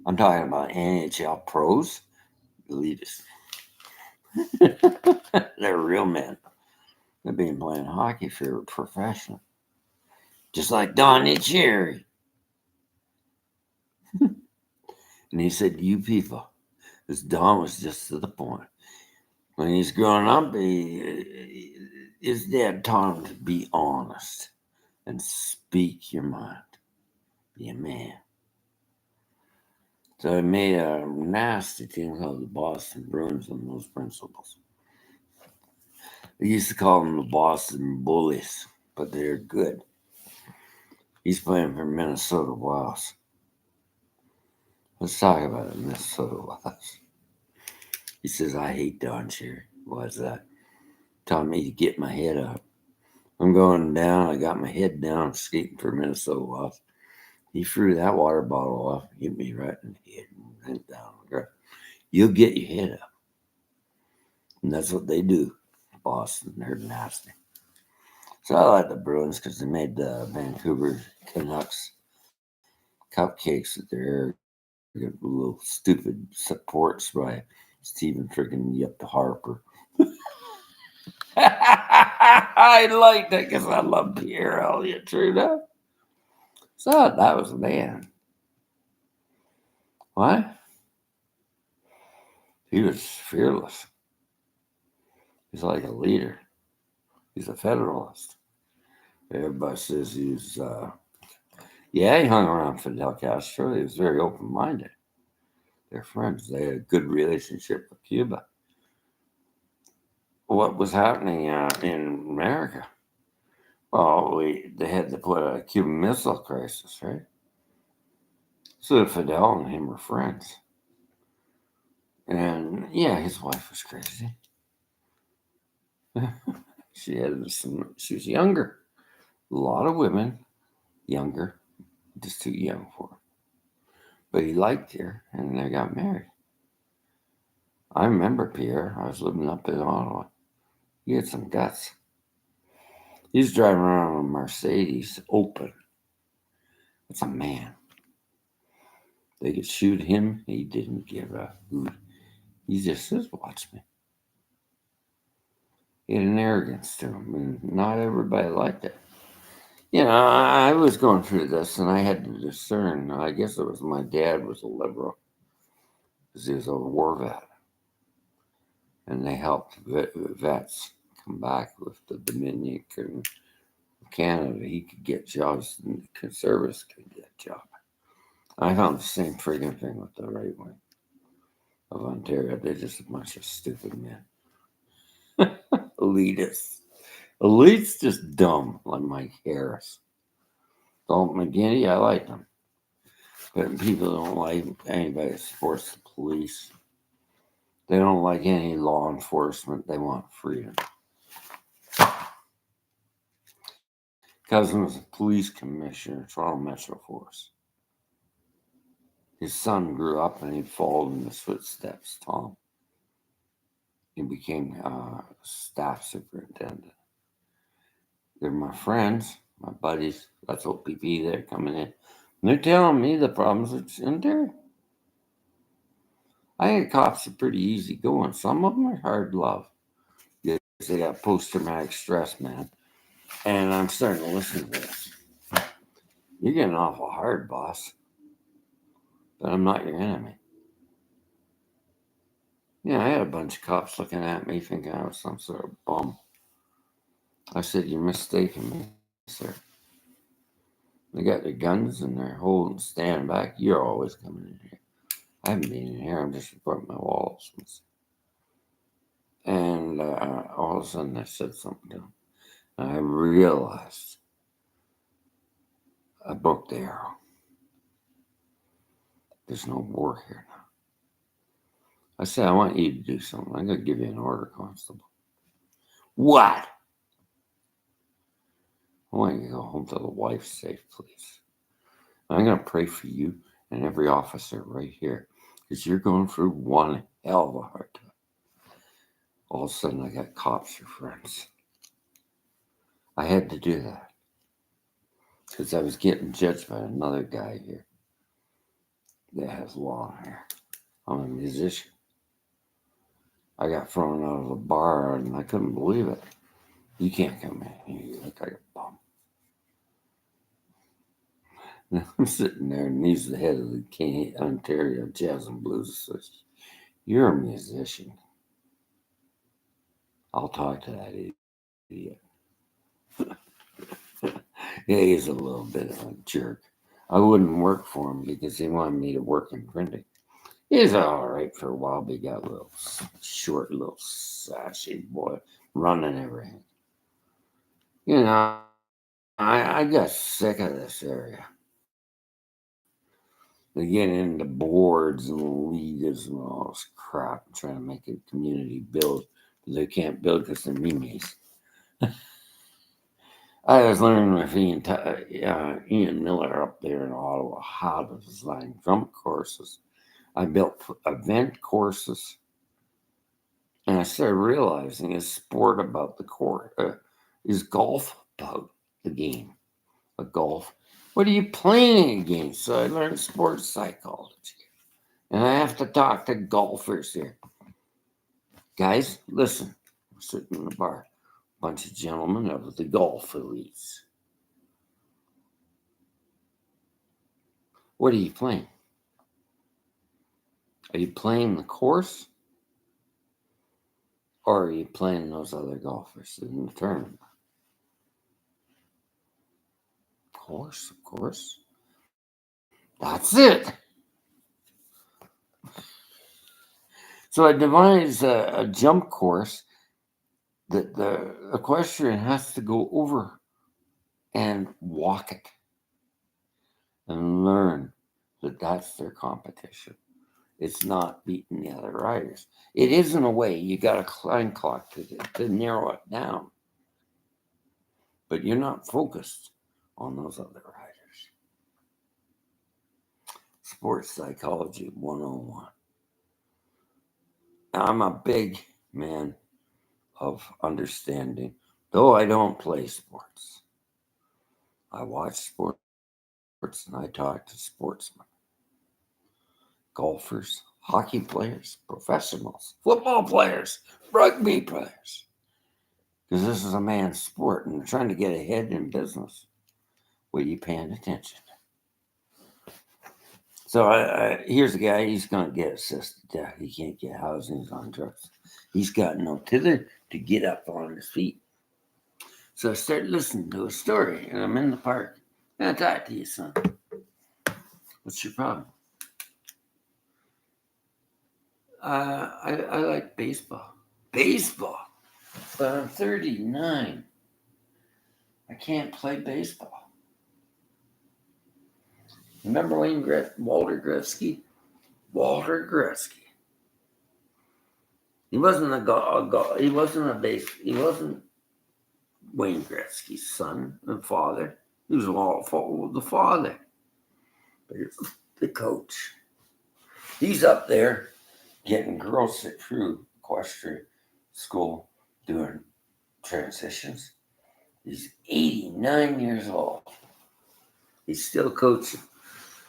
I'm talking about NHL pros. Elitists. They're real men. They've been playing hockey for a profession. Just like Donnie Cherry. And he said, you people. Because Don was just to the point. When he's growing up, his dad taught him to be honest and speak your mind. Be a man. So he made a nasty team called the Boston Bruins on those principles. They used to call them the Boston Bullies, but they're good. He's playing for Minnesota Wilds. Let's talk about it, Minnesota Wilds. He says, I hate Don Cherry. Why's that? Taught me to get my head up. I'm going down. I got my head down, skating for Minnesota Wilds. He threw that water bottle off, hit me right in the head, and went down. You'll get your head up. And that's what they do. Boston, they're nasty. So I like the Bruins because they made the Vancouver Canucks cupcakes at their little stupid supports by Stephen freaking Yep Harper. I liked it because I love Pierre Elliott Trudeau. So that was a man. What? He was fearless. He's like a leader. He's a federalist. Everybody says he's, he hung around Fidel Castro. He was very open-minded. They're friends. They had a good relationship with Cuba. What was happening in America? Well, they had to put a Cuban Missile Crisis, right? So Fidel and him were friends. And yeah, his wife was crazy. She was younger. A lot of women, younger, just too young for her. But he liked her, and they got married. I remember Pierre. I was living up in Ottawa. He had some guts. He was driving around in a Mercedes, open. It's a man. They could shoot him. He didn't give a hoot. He just says, watch me. He had an arrogance to him, and not everybody liked it. You know, I was going through this, and I had to discern. I guess it was my dad was a liberal, because he was a war vet. And they helped vets come back with the Dominion and Canada. He could get jobs, and the conservatives could get jobs. I found the same friggin' thing with the right wing of Ontario. They're just a bunch of stupid men. Elitists. Elites just dumb, like Mike Harris. Dalton McGuinty, I like them. But people don't like anybody that supports the police. They don't like any law enforcement. They want freedom. Cousin was a police commissioner, Toronto Metro Force. His son grew up and he followed in his footsteps, Tom. He became staff superintendent. They're my friends, my buddies. That's OPP. They're coming in. And they're telling me the problems that's in there. I think cops are pretty easy going. Some of them are hard love. Because they got post-traumatic stress, man. And I'm starting to listen to this. You're getting awful hard, boss. but I'm not your enemy. Yeah, I had a bunch of cops looking at me thinking I was some sort of bum. I said, "You're mistaken me, sir. They got their guns and they're holding, stand back. You're always coming in here. I haven't been in here. I'm just reporting my walls." And all of a sudden I said something to him. And I realized I broke the arrow. There's no war here now. I said, "I want you to do something. I'm going to give you an order, Constable." "What?" "I want you to go home to the wife safe, please. I'm going to pray for you and every officer right here because you're going through one hell of a hard time." All of a sudden, I got cops for friends. I had to do that because I was getting judged by another guy here that has long hair. I'm a musician. I got thrown out of a bar and I couldn't believe it. "You can't come in here. You look like a bum." And I'm sitting there, and he's the head of the Ontario Jazz and Blues Association. "You're a musician. I'll talk to that idiot." Yeah, he's a little bit of a jerk. I wouldn't work for him because he wanted me to work in printing. He's all right for a while, but he got a little short, little sassy boy running everything. You know, I got sick of this area. They get into boards and elitism and all this crap and trying to make a community build, but they can't build because they're meanies. I was learning with Ian Miller up there in Ottawa how to design drum courses. I built event courses, and I started realizing is sport about the court? Is golf about the game? A golf? What are you playing against? So I learned sports psychology. And I have to talk to golfers here. "Guys, listen." We're sitting in the bar. Bunch of gentlemen of the golf elites. "What are you playing? Are you playing the course? Or are you playing those other golfers in the tournament?" Course, of course. That's it. So I devised a jump course that the equestrian has to go over and walk it and learn that that's their competition. It's not beating the other riders. It is in a way. You got a time clock to narrow it down. But you're not focused on those other riders. Sports psychology 101. Now, I'm a big man of understanding, though I don't play sports. I watch sports and I talk to sportsmen, golfers, hockey players, professionals, football players, rugby players. Because this is a man's sport and they're trying to get ahead in business. What are you paying attention? So here's a guy, he's going to get assisted death. He can't get housing, he's on drugs. He's got no tether to get up on his feet. So I started listening to a story, and I'm in the park. And I talk to you, son. What's your problem? I like baseball. Baseball? But I'm 39. I can't play baseball. Remember Walter Gretzky? Walter Gretzky. He wasn't he wasn't Wayne Gretzky's son and father. He was all the father. But he's the coach. He's up there getting girls through equestrian school doing transitions. He's 89 years old. He's still coaching.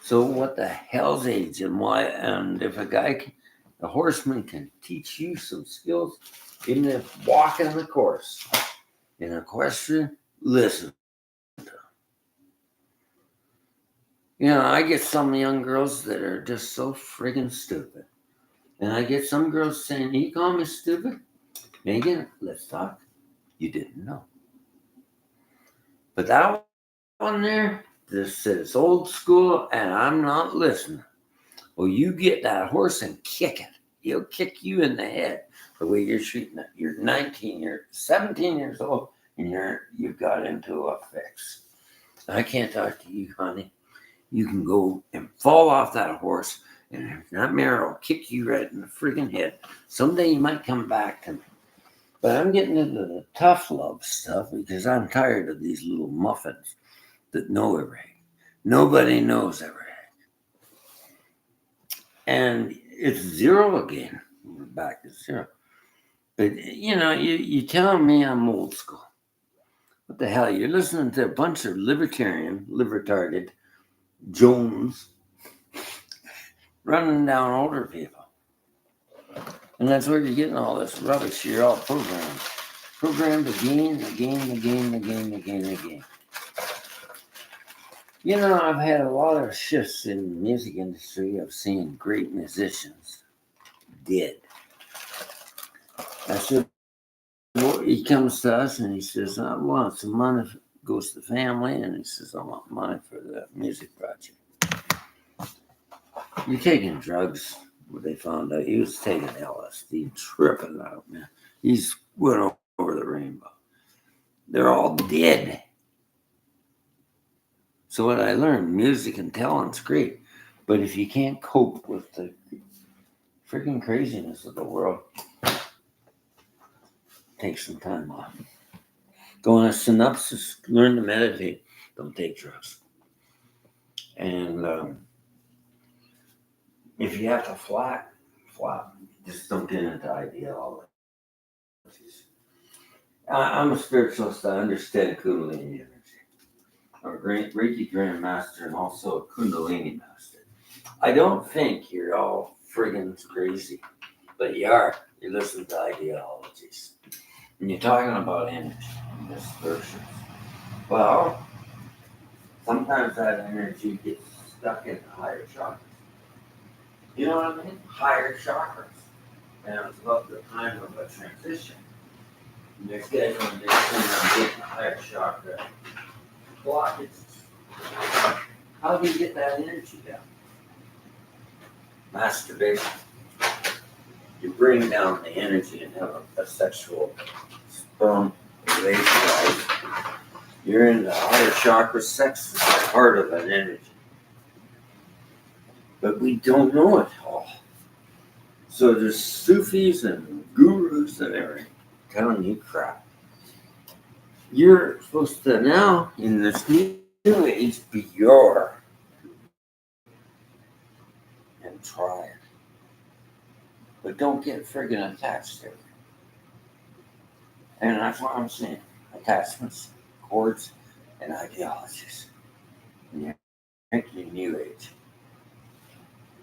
So what the hell's age and why? And if a horseman can teach you some skills, even if walking the course in equestrian, listen. I get some young girls that are just so friggin' stupid. And I get some girls saying, "You call me stupid? Megan, let's talk. You didn't know." But that one there just says old school, and I'm not listening. Well, you get that horse and kick it. He'll kick you in the head the way you're treating it. You're 17 years old, and you've got into a fix. I can't talk to you, honey. You can go and fall off that horse, and that mare will kick you right in the friggin' head. Someday you might come back to me. But I'm getting into the tough love stuff because I'm tired of these little muffins that know everything. Nobody knows everything. And it's zero again. We're back to zero. But you telling me I'm old school. What the hell? You're listening to a bunch of libertarded Jones running down older people. And that's where you're getting all this rubbish. You're all programmed. Programmed again. I've had a lot of shifts in the music industry of seeing great musicians dead. I said, well, he comes to us and he says, "I want some money." Goes to the family and he says, "I want money for the music project." You're taking drugs. What they found out, he was taking LSD, tripping out, man. He's went over the rainbow. They're all dead. So what I learned, music and talent's great, but if you can't cope with the freaking craziness of the world, take some time off. Go on a synopsis, learn to meditate, don't take drugs. And if you have to flap, just don't get into ideologies. I'm a spiritualist, I understand Kundalini energy. I'm a great Reiki Grand Master and also a Kundalini Master. I don't think you're all friggin' crazy, but you are. You listen to ideologies. And you're talking about energy and distortions. Well, sometimes that energy gets stuck in the higher chakras. You know what I mean? Higher chakras. And it's about the time of a transition. And they're scheduling this thing on getting higher chakra blockages. How do you get that energy down? Masturbation. You bring down the energy and have a sexual sperm relationship. You're in the higher chakra. Sex is part of that energy. But we don't know it all. So there's Sufis and gurus and everything telling you crap. You're supposed to now, in this new age, be your and try it. But don't get friggin' attached to it. And that's what I'm saying. Attachments, cords, and ideologies. And you're thinking new age.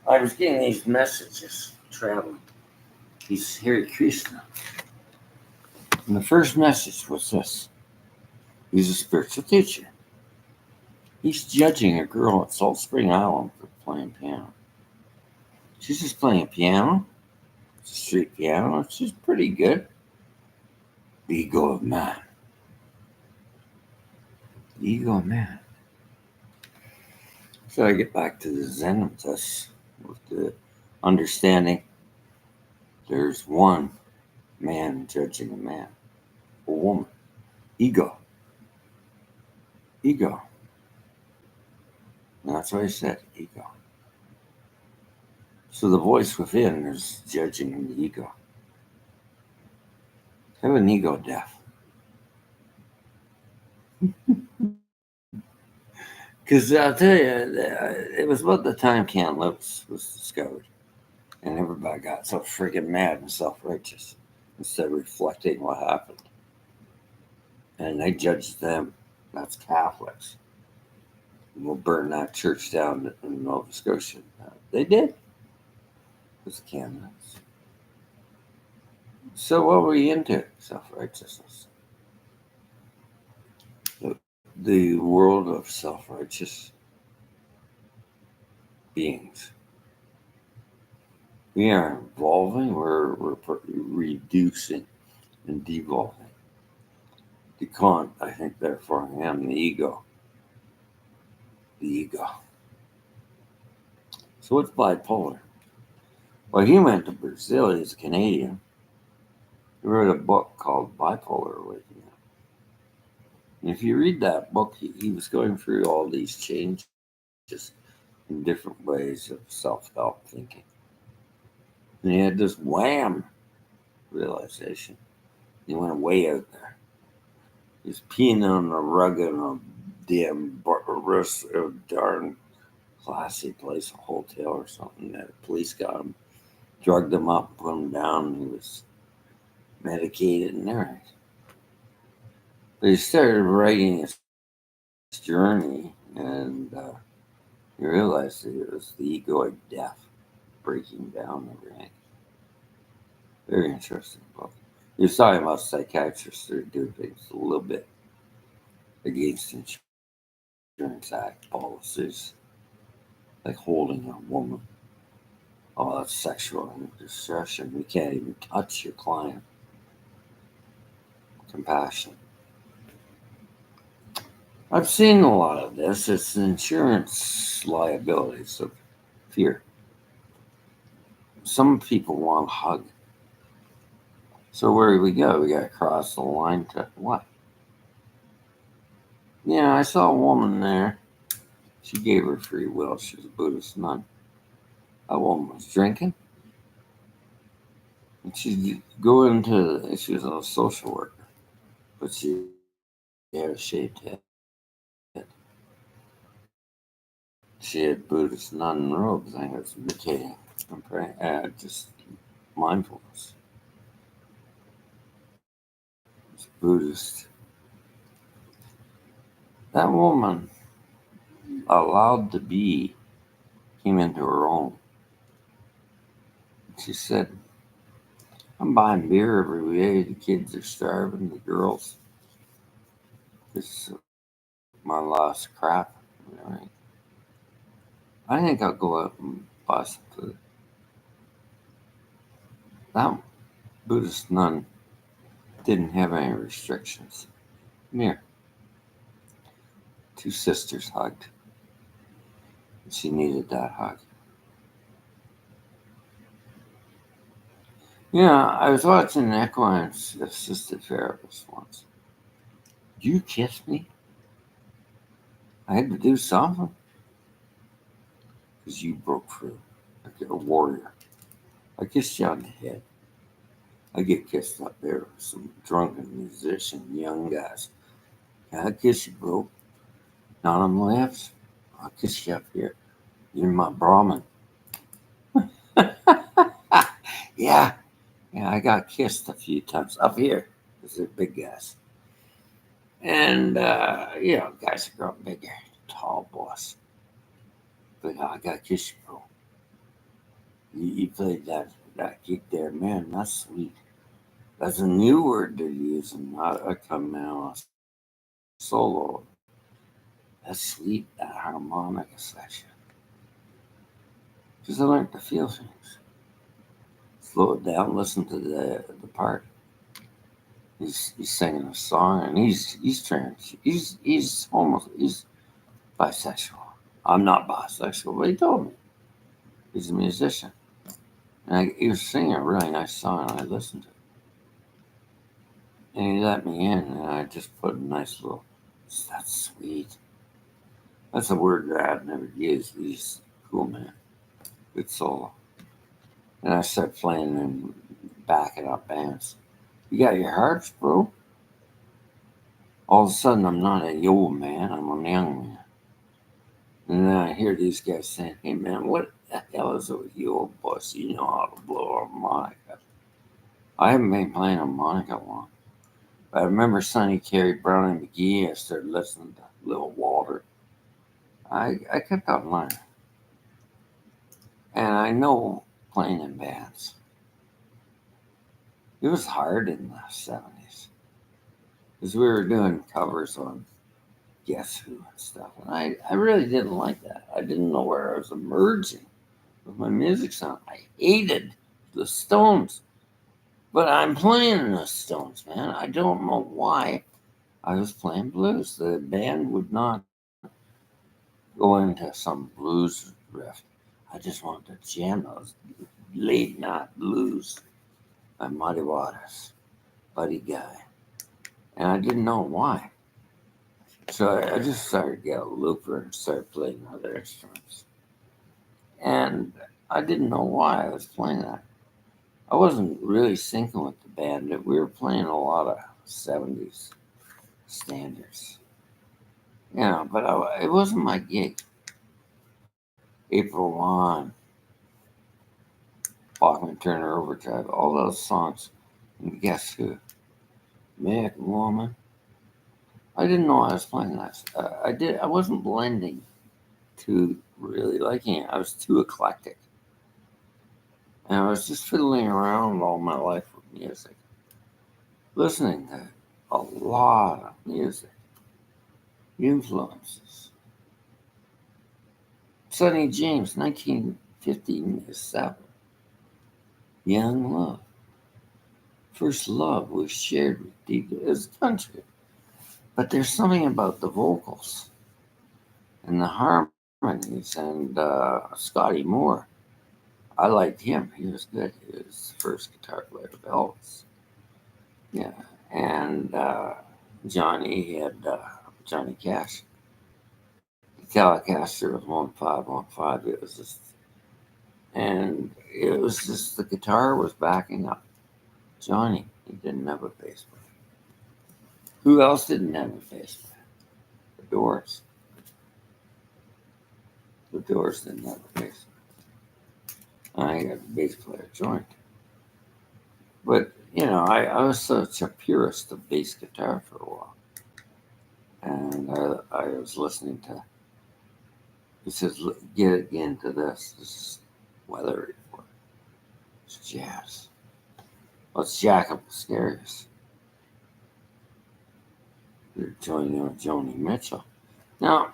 I was getting these messages traveling. He's Hare Krishna. And the first message was this. He's a spiritual teacher. He's judging a girl at Salt Spring Island for playing piano. She's just playing piano. It's a street piano. She's pretty good. The ego of man. The ego of man. So I get back to the Zen with us, with the understanding there's one man judging a man, a woman. Ego. Ego. And that's what I said, ego. So the voice within is judging the ego. Have an ego death. Because I'll tell you, it was about the time Kamloops was discovered. And everybody got so freaking mad and self-righteous instead of reflecting what happened. And they judged them. That's Catholics. And we'll burn that church down in Nova Scotia. They did. It was Kamloops. So what were you into? Self-righteousness. The world of self-righteous beings. We are evolving, we're reducing and devolving. Kant, I think, therefore, I am the ego. The ego. So what's bipolar? Well, he went to Brazil, he's a Canadian. He wrote a book called Bipolar Awakening. And if you read that book, he was going through all these changes in different ways of self-help thinking. And he had this wham realization. He went way out there. He was peeing on the rug in a damn darn classy place, a hotel or something. That the police got him, drugged him up, put him down, and he was medicated and everything. But he started writing his journey, and he realized that it was the egoic death breaking down everything. Very interesting book. He was talking about psychiatrists that are doing things a little bit against Insurance Act policies, like holding a woman. Oh, that's sexual indiscretion. You can't even touch your client. Compassion. I've seen a lot of this. It's insurance liabilities of fear. Some people want a hug. So where do we go? We got to cross the line to what? Yeah, I saw a woman there. She gave her free will. She was a Buddhist nun. That woman was drinking. And she'd go into, she was a social worker, but she had a shaved head. She had Buddhist nun robes. I think it was meditating and praying, just mindfulness. It's Buddhist. That woman, allowed to be, came into her own. She said, I'm buying beer every day. The kids are starving, the girls. This is my last crap. Right? I think I'll go out and buy some food. That Buddhist nun didn't have any restrictions. Come here. Two sisters hugged. She needed that hug. Yeah, I was watching an equine assisted therapist once. You kissed me? I had to do something. Because you broke through. Like a warrior. I kissed you on the head. I get kissed up there with some drunken musician, young guys. Can I kiss you, bro? Not on the left. I'll kiss you up here. You're my Brahmin. Yeah. Yeah, I got kissed a few times up here because they're big guys. And, guys are growing bigger, tall boss. But I got to kiss you, bro. You played that gig there, man. That's sweet. That's a new word they're using. I come now solo. That's sweet, that harmonica section. Because I learned to feel things. Slow it down, listen to the part. He's singing a song, and he's trans. He's bisexual. I'm not bisexual, but he told me he's a musician, and he was singing a really nice song, and I listened to it, and he let me in, and I just put a nice little. That's sweet. That's a word that I've never used. He's cool, man. Good solo. And I started playing and backing up bands. You got your harps, bro? All of a sudden, I'm not a old man, I'm a young man. And then I hear these guys saying, hey man, what the hell is it with you, old boss? You know how to blow a harmonica. I haven't been playing harmonica long. But I remember Sonny Carey, Brown and McGee. I started listening to Little Walter. I kept on learning. And I know playing in bands. It was hard in the 70s. Because we were doing covers on Guess Who and stuff. And I really didn't like that. I didn't know where I was emerging with my music sound. I hated the Stones. But I'm playing the Stones, man. I don't know why I was playing blues. The band would not go into some blues riff. I just wanted to jam those late night blues by Muddy Waters, Buddy Guy. And I didn't know why. So I just started to get a looper and started playing other instruments. And I didn't know why I was playing that. I wasn't really syncing with the band. We were playing a lot of 70s standards. Yeah, but it wasn't my gig. April 1, Bachman Turner Overdrive, all those songs. And guess who? Mick Woman. I didn't know I was playing that. I wasn't blending to really liking it. I was too eclectic. And I was just fiddling around all my life with music, listening to a lot of music, influences. Sonny James, 1957. Young Love. First love was shared with deep as country. But there's something about the vocals and the harmonies and Scotty Moore. I liked him. He was good. He was the first guitar player of Elvis. Yeah. And Johnny, he had Johnny Cash. The Telecaster was 1515. It was just, and it was just the guitar was backing up Johnny. He didn't have a bass player. Who else didn't have a bass player? The Doors. The Doors didn't have a bass player. I got a bass player joint. But, I was such a purist of bass guitar for a while. And I was listening to, he says, get into this. This is weather report. It's jazz. Let's jack up the scaries. They're joining Joni Mitchell. Now,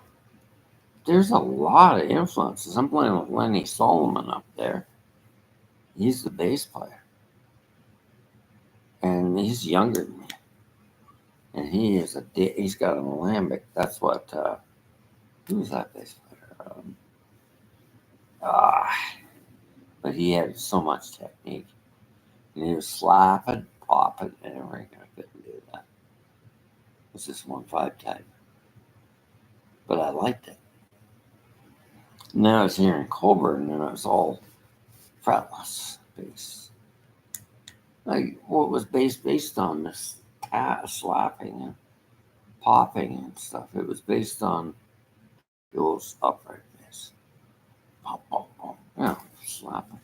there's a lot of influences. I'm playing with Lenny Solomon up there. He's the bass player. And he's younger than me. And he's got an alembic. That's what, who's that bass player? Ah, but he had so much technique. And he was slapping, popping, and everything. I couldn't do that. It was just 1/5 type. But I liked it. And then I was hearing Colburn, and it was all fretless bass. Like what was based on this slapping and popping and stuff. It was based on those upright bass. Pop, pop, pop. Yeah, slapping.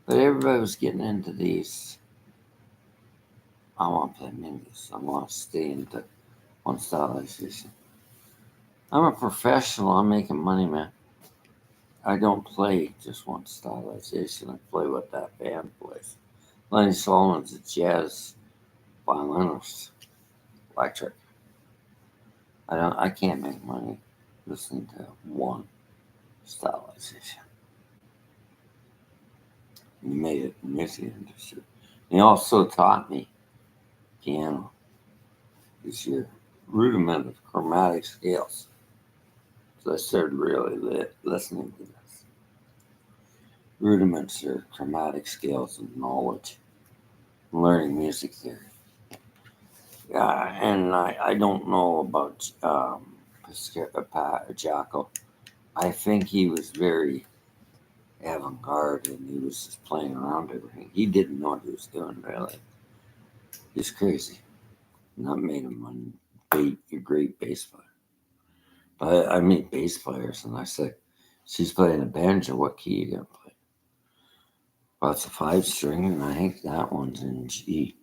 But everybody was getting into these. I want to play mingus. I want to stay into one stylization. I'm a professional. I'm making money, man. I don't play just one stylization. I play what that band plays. Lenny Solomon's a jazz violinist, electric. I can't make money listening to one stylization. He made it in the music industry. He also taught me piano this year, rudiment of chromatic scales. So I started really listening to this. Rudiments are chromatic scales and knowledge, learning music theory. And I don't know about Jocko. I think he was very avant-garde and he was just playing around everything. He didn't know what he was doing, really. He's crazy. And that made him a great bass player. But I meet bass players and I say, she's playing a banjo, what key are you going to play? Well, it's a 5-string and I think that one's in G.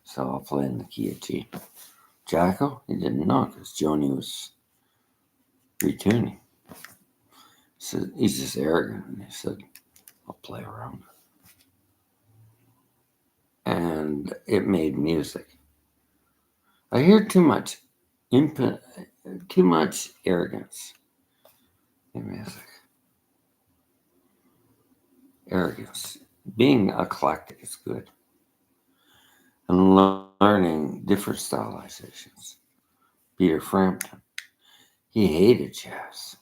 So I'll play in the key of G. Jocko, he didn't know because Joni was retuning. So he's just arrogant and he said, I'll play around. And it made music. I hear too much too much arrogance in music. Arrogance. Being eclectic is good. And learning different stylizations. Peter Frampton, he hated jazz.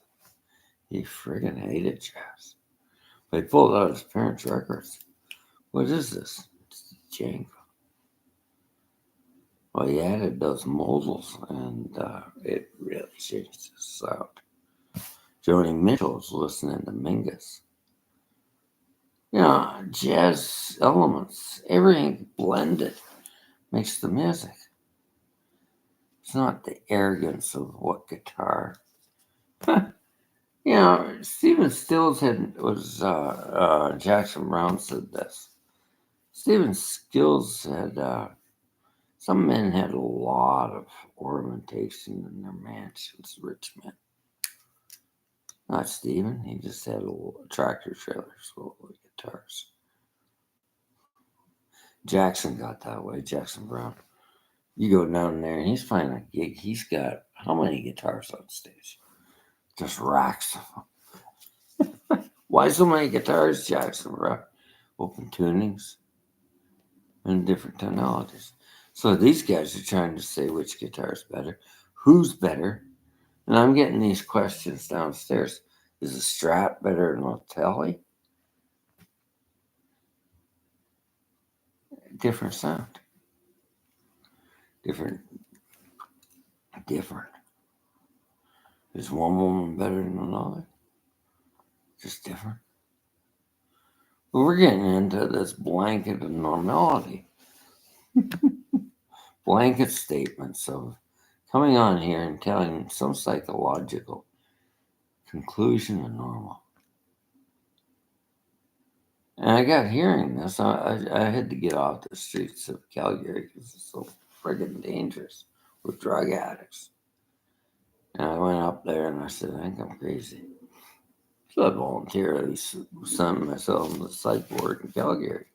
He friggin' hated jazz. But he pulled out his parents' records. What is this? It's Django. Well, he added those modals, and it really changed his sound. Joni Mitchell was listening to Mingus. Jazz elements, everything blended makes the music. It's not the arrogance of what guitar. Stephen Stills Jackson Brown said this. Stephen Stills said some men had a lot of ornamentation in their mansions, rich men. Not Stephen, he just had a little tractor trailers full of guitars. Jackson got that way, Jackson Brown. You go down there and he's playing a gig. He's got how many guitars on stage? Just racks of them. Why so many guitars, Jackson Brown? Open tunings and different tonalities. So these guys are trying to say which guitar is better, who's better. And I'm getting these questions downstairs. Is a Strat better than a Tele? Different sound. Different. Is one woman better than another? Just different. But we're getting into this blanket of normality. Blanket statements of coming on here and telling some psychological conclusion of normal. And I got hearing this. I had to get off the streets of Calgary because it's so friggin' dangerous with drug addicts. And I went up there and I said, I think I'm crazy. So I voluntarily sent myself on the psych ward in Calgary.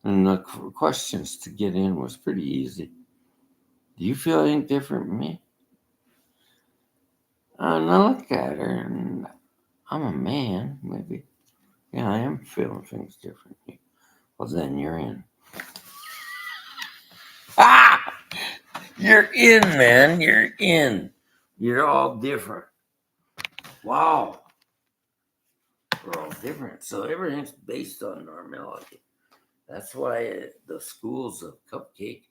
And the questions to get in was pretty easy. Do you feel anything different from me? And I looked at her and I'm a man, maybe. Yeah, I am feeling things differently. Well, then you're in. Ah! You're in, man. You're in. You're all different. Wow. We're all different. So everything's based on normality. That's why the schools of cupcake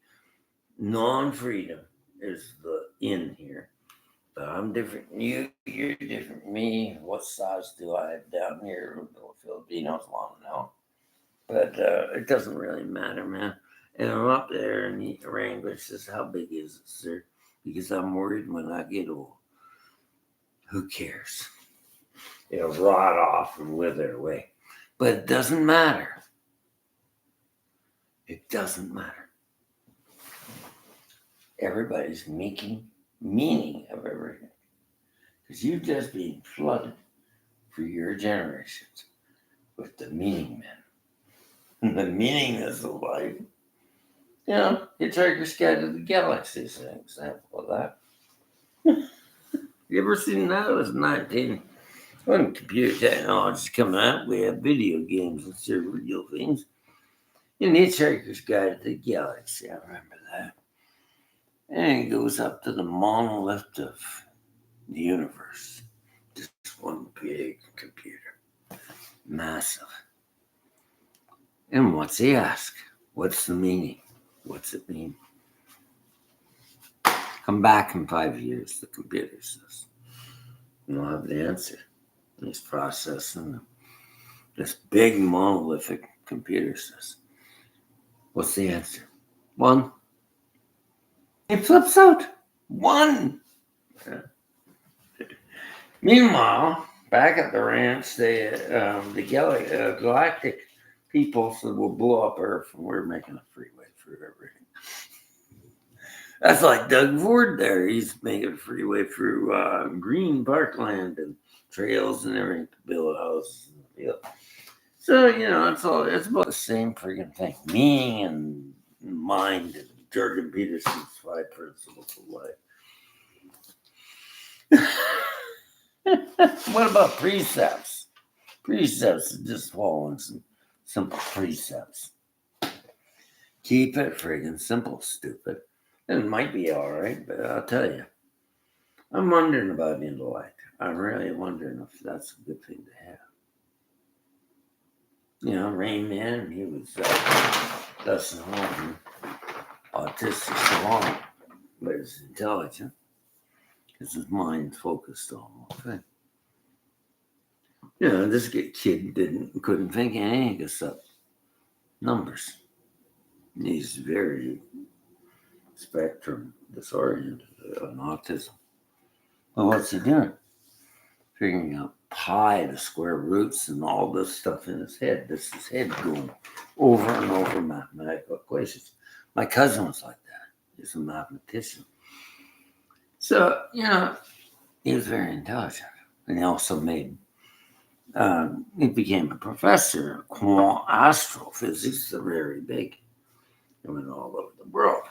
non-freedom is the in here. But I'm different than you. You're different than me. What size do I have down here? The Filipinos want to know. But it doesn't really matter, man. And I'm up there, and the wrangler says, "How big is it, sir?" Because I'm worried when I get old. Who cares? It'll rot off and wither away. But it doesn't matter. It doesn't matter. Everybody's making meaning of everything. Because you've just been flooded for your generations with the meaning men. The meaningless of life. Hitchhiker's Guide to the Galaxy is an example of that. You ever seen that? It was 19. When computer technology's coming out, we have video games instead of real things. In Hitchhiker's Guide to the Galaxy, I remember that. And it goes up to the monolith of the universe. Just one big computer. Massive. And what's he ask? What's the meaning? What's it mean? Come back in 5 years, the computer says. And I'll have the answer. And he's processing this big monolithic computer says. What's the answer? 1. It flips out. 1. Yeah. Meanwhile, back at the ranch, the galactic people said we'll blow up Earth and we're making a freeway through everything. That's like Doug Ford there. He's making a freeway through green parkland and trails and everything to build a house. So, it's about the same freaking thing. Meaning and mind and Jordan Peterson's 5 Principles of Life. What about precepts? Precepts are just following some simple precepts. Keep it friggin' simple, stupid. It might be all right, but I'll tell you, I'm wondering about intellect. I'm really wondering if that's a good thing to have. You know, Rain Man, he was Dustin Hoffman, autistic so long, but he's intelligent because his mind's focused on one thing. You know, this kid couldn't think of anything except numbers. He's very spectrum disoriented on autism. Well, what's he doing? Figuring out pi, the square roots, and all this stuff in his head. This is his head going over and over mathematical equations. My cousin was like that. He's a mathematician. So, you know, he was very intelligent. And he also he became a professor of astrophysics, very big. He went all over the world.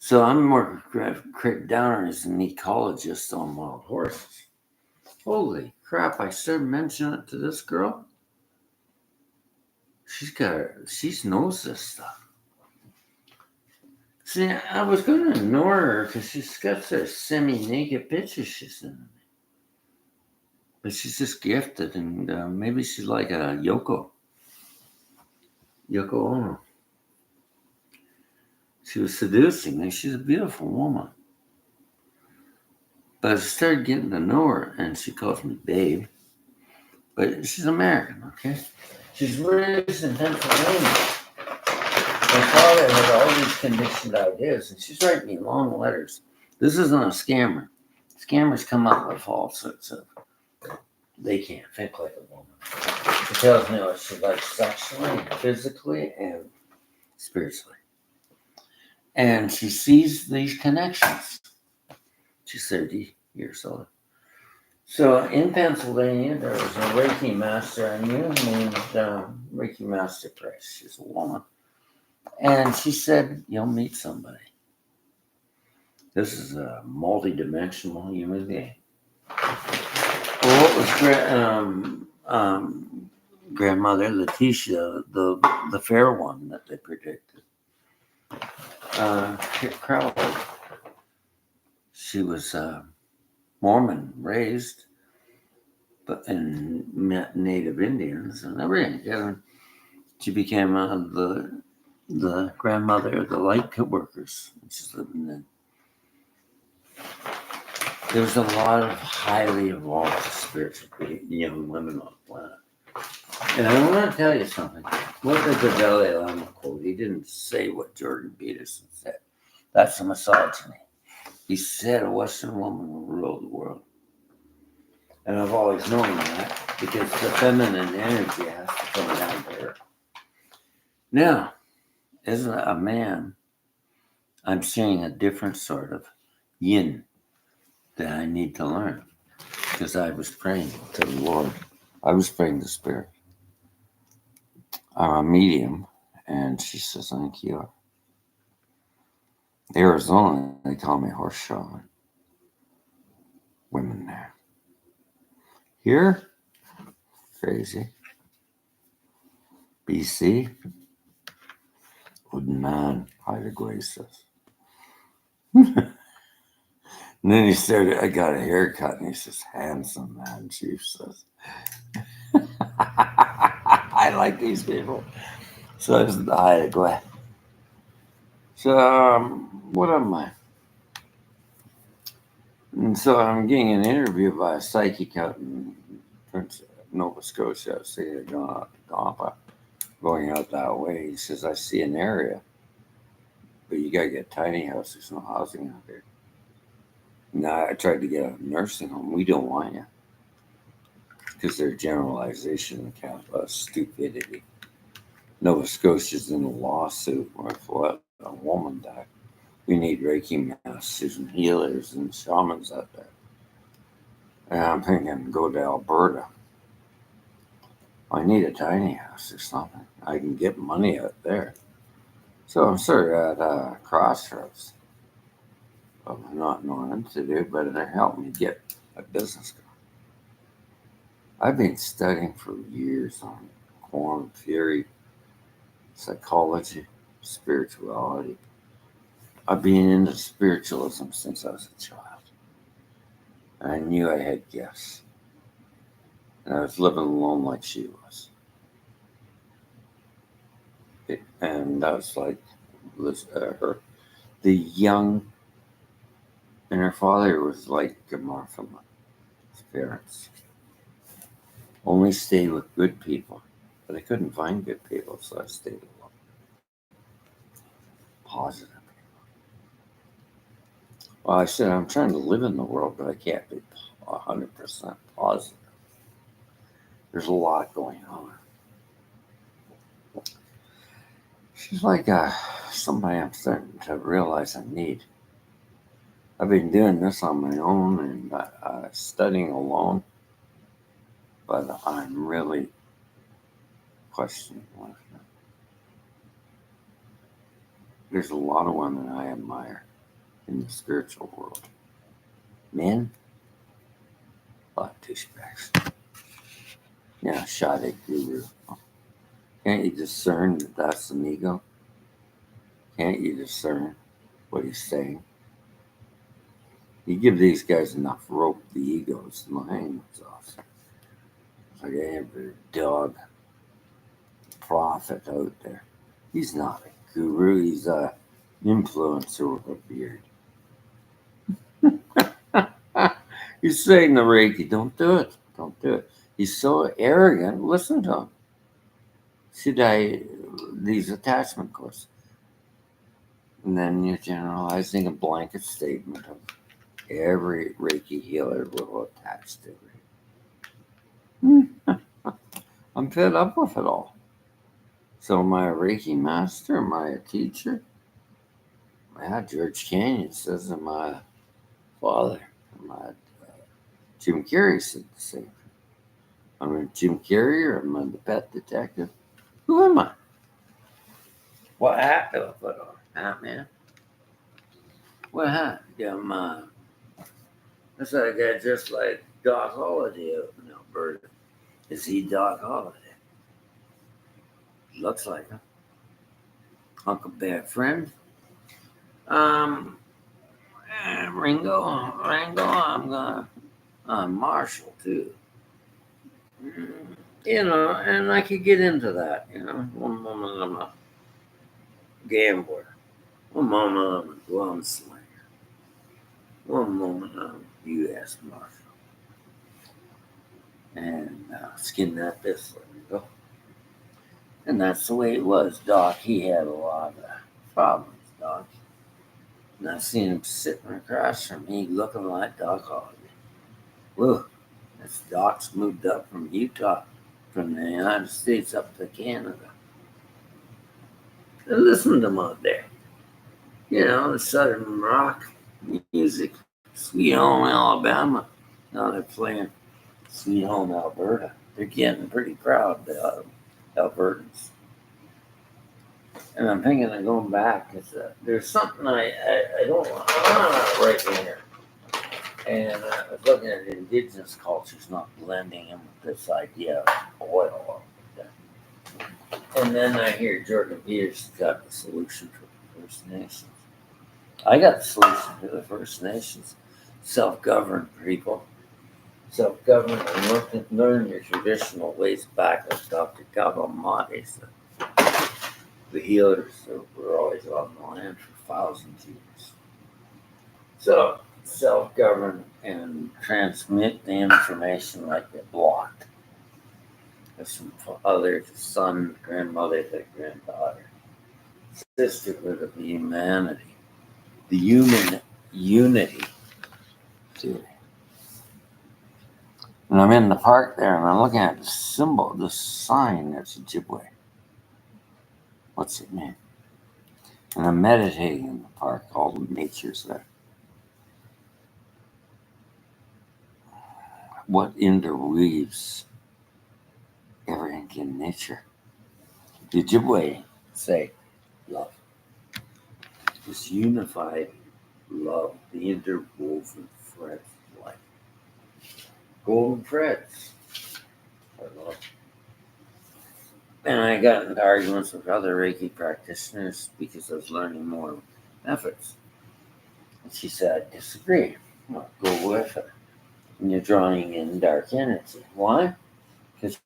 So I'm more Craig Downer is an ecologist on wild horses. Holy crap, I started mentioning it to this girl. She knows this stuff. See, I was going to ignore her because she's got those semi-naked pictures she's sending me. But she's just gifted, and maybe she's like a Yoko Ono. She was seducing me. She's a beautiful woman. But I started getting to know her, and she calls me babe. But she's American, okay? She's raised in Pennsylvania. My father had all these conditioned ideas, and she's writing me long letters. This isn't a scammer. Scammers come up with all sorts of, they can't think like a woman. She tells me what she likes sexually, physically, and spiritually. And she sees these connections. She's 30 years old. So in Pennsylvania, there was a Reiki master I knew named Reiki Master Price. She's a woman. And she said, you'll meet somebody. This is a multi-dimensional human being. Well, what was grandmother Letitia, the fair one that they predicted? Crowley. She was Mormon raised, but and met Native Indians and everything. Yeah. She became the grandmother of the light workers. She's living in. There's a lot of highly evolved spiritual young women on the planet. And I want to tell you something. What did the Dalai Lama quote? He didn't say what Jordan Peterson said. That's a misogyny. He said a Western woman will rule the world. And I've always known that because the feminine energy has to come down to her. Now, as a man, I'm seeing a different sort of yin that I need to learn because I was praying to the Lord. I was praying to Spirit. I'm a medium, and she says, thank you. Arizona, they call me horse shaman. Women there. Here, crazy. BC, wooden man, Ida Graces. And then he started, I got a haircut, and he says, handsome man, Chief says. I like these people. So I said, Ida Graces. So, what am I? And so I'm getting an interview by a psychic out in Nova Scotia. See, they're going out to Tampa, going out that way. He says, I see an area, but you got to get a tiny house. There's no housing out there. Now, I tried to get a nursing home. We don't want you. Because they're generalization of stupidity. Nova Scotia's in a lawsuit with what? A woman died. We need Reiki masters and healers and shamans out there. And I'm thinking, go to Alberta. I need a tiny house or something. I can get money out there. So I'm sort of at a crossroads of not knowing what to do, but it helped me get a business going. I've been studying for years on quantum theory, psychology, spirituality. I've been into spiritualism since I was a child. And I knew I had gifts. And I was living alone like she was. And I was like, her. The young, and her father was like Martha, his parents. Only stayed with good people. But I couldn't find good people, so I stayed alone. Positive. Well, I said, I'm trying to live in the world, but I can't be 100% positive. There's a lot going on. She's like somebody I'm starting to realize I need. I've been doing this on my own and studying alone, but I'm really questioning life now. There's a lot of women I admire in the spiritual world. Men, a lot of douchebags. Yeah, Sade Guru. Can't you discern that that's an ego? Can't you discern what he's saying? You give these guys enough rope, the egos, and the hangman's off. It's like every dog prophet out there. He's not a guru, he's a influencer with a beard. He's saying the Reiki, don't do it. Don't do it. He's so arrogant. Listen to him. These attachment courses. And then you're generalizing a blanket statement of every Reiki healer will attach to it. I'm fed up with it all. So am I a Reiki master? Am I a teacher? Yeah, George Canyon says I'm a father. Jim Carrey said the same. I'm a Jim Carrey or am I the pet detective? Who am I? What hat do I put on? Hat man? What hat? Yeah, that's like a guy just like Doc Holliday out in Alberta. Is he Doc Holliday? Looks like him. Uncle Bad Friend. Ringo, I'm Marshall too. And I could get into that, One moment I'm a gambler. One moment I'm a gunslinger. One moment I'm U.S. Marshal. And skin that this, let me go. And that's the way it was, Doc. He had a lot of problems, Doc. And I seen him sitting across from me looking like Doc Holliday. Whoa, that's Doc's moved up from Utah, from the United States up to Canada. And listen to him out there. The Southern rock music, Sweet Home Alabama. Now they're playing Sweet Home Alberta. They're getting pretty proud, the Albertans. And I'm thinking of going back. There's something I don't want to right here. And I was looking at indigenous cultures not blending in with this idea of oil. And then I hear Jordan Peterson's got the solution for the First Nations. I got the solution for the First Nations. Self-governed people. Self-governed and learn your traditional ways back, like Dr. Kabamati said. The healers were always on the land for thousands of years. So self-govern and transmit the information like they blocked. It's from father to son, grandmother to granddaughter. Sisterhood of humanity. The human unity. And I'm in the park there and I'm looking at the symbol, the sign that's Ojibwe. What's it mean? And I'm meditating in the park. All the nature's there. What interweaves everything in nature? The Ojibwe say love. this unified love, the interwoven threads of life. Golden threads. I love. And I got into arguments with other Reiki practitioners because I was learning more methods. And she said, I disagree. Well, go with her. And you're drawing in dark energy. Why? Because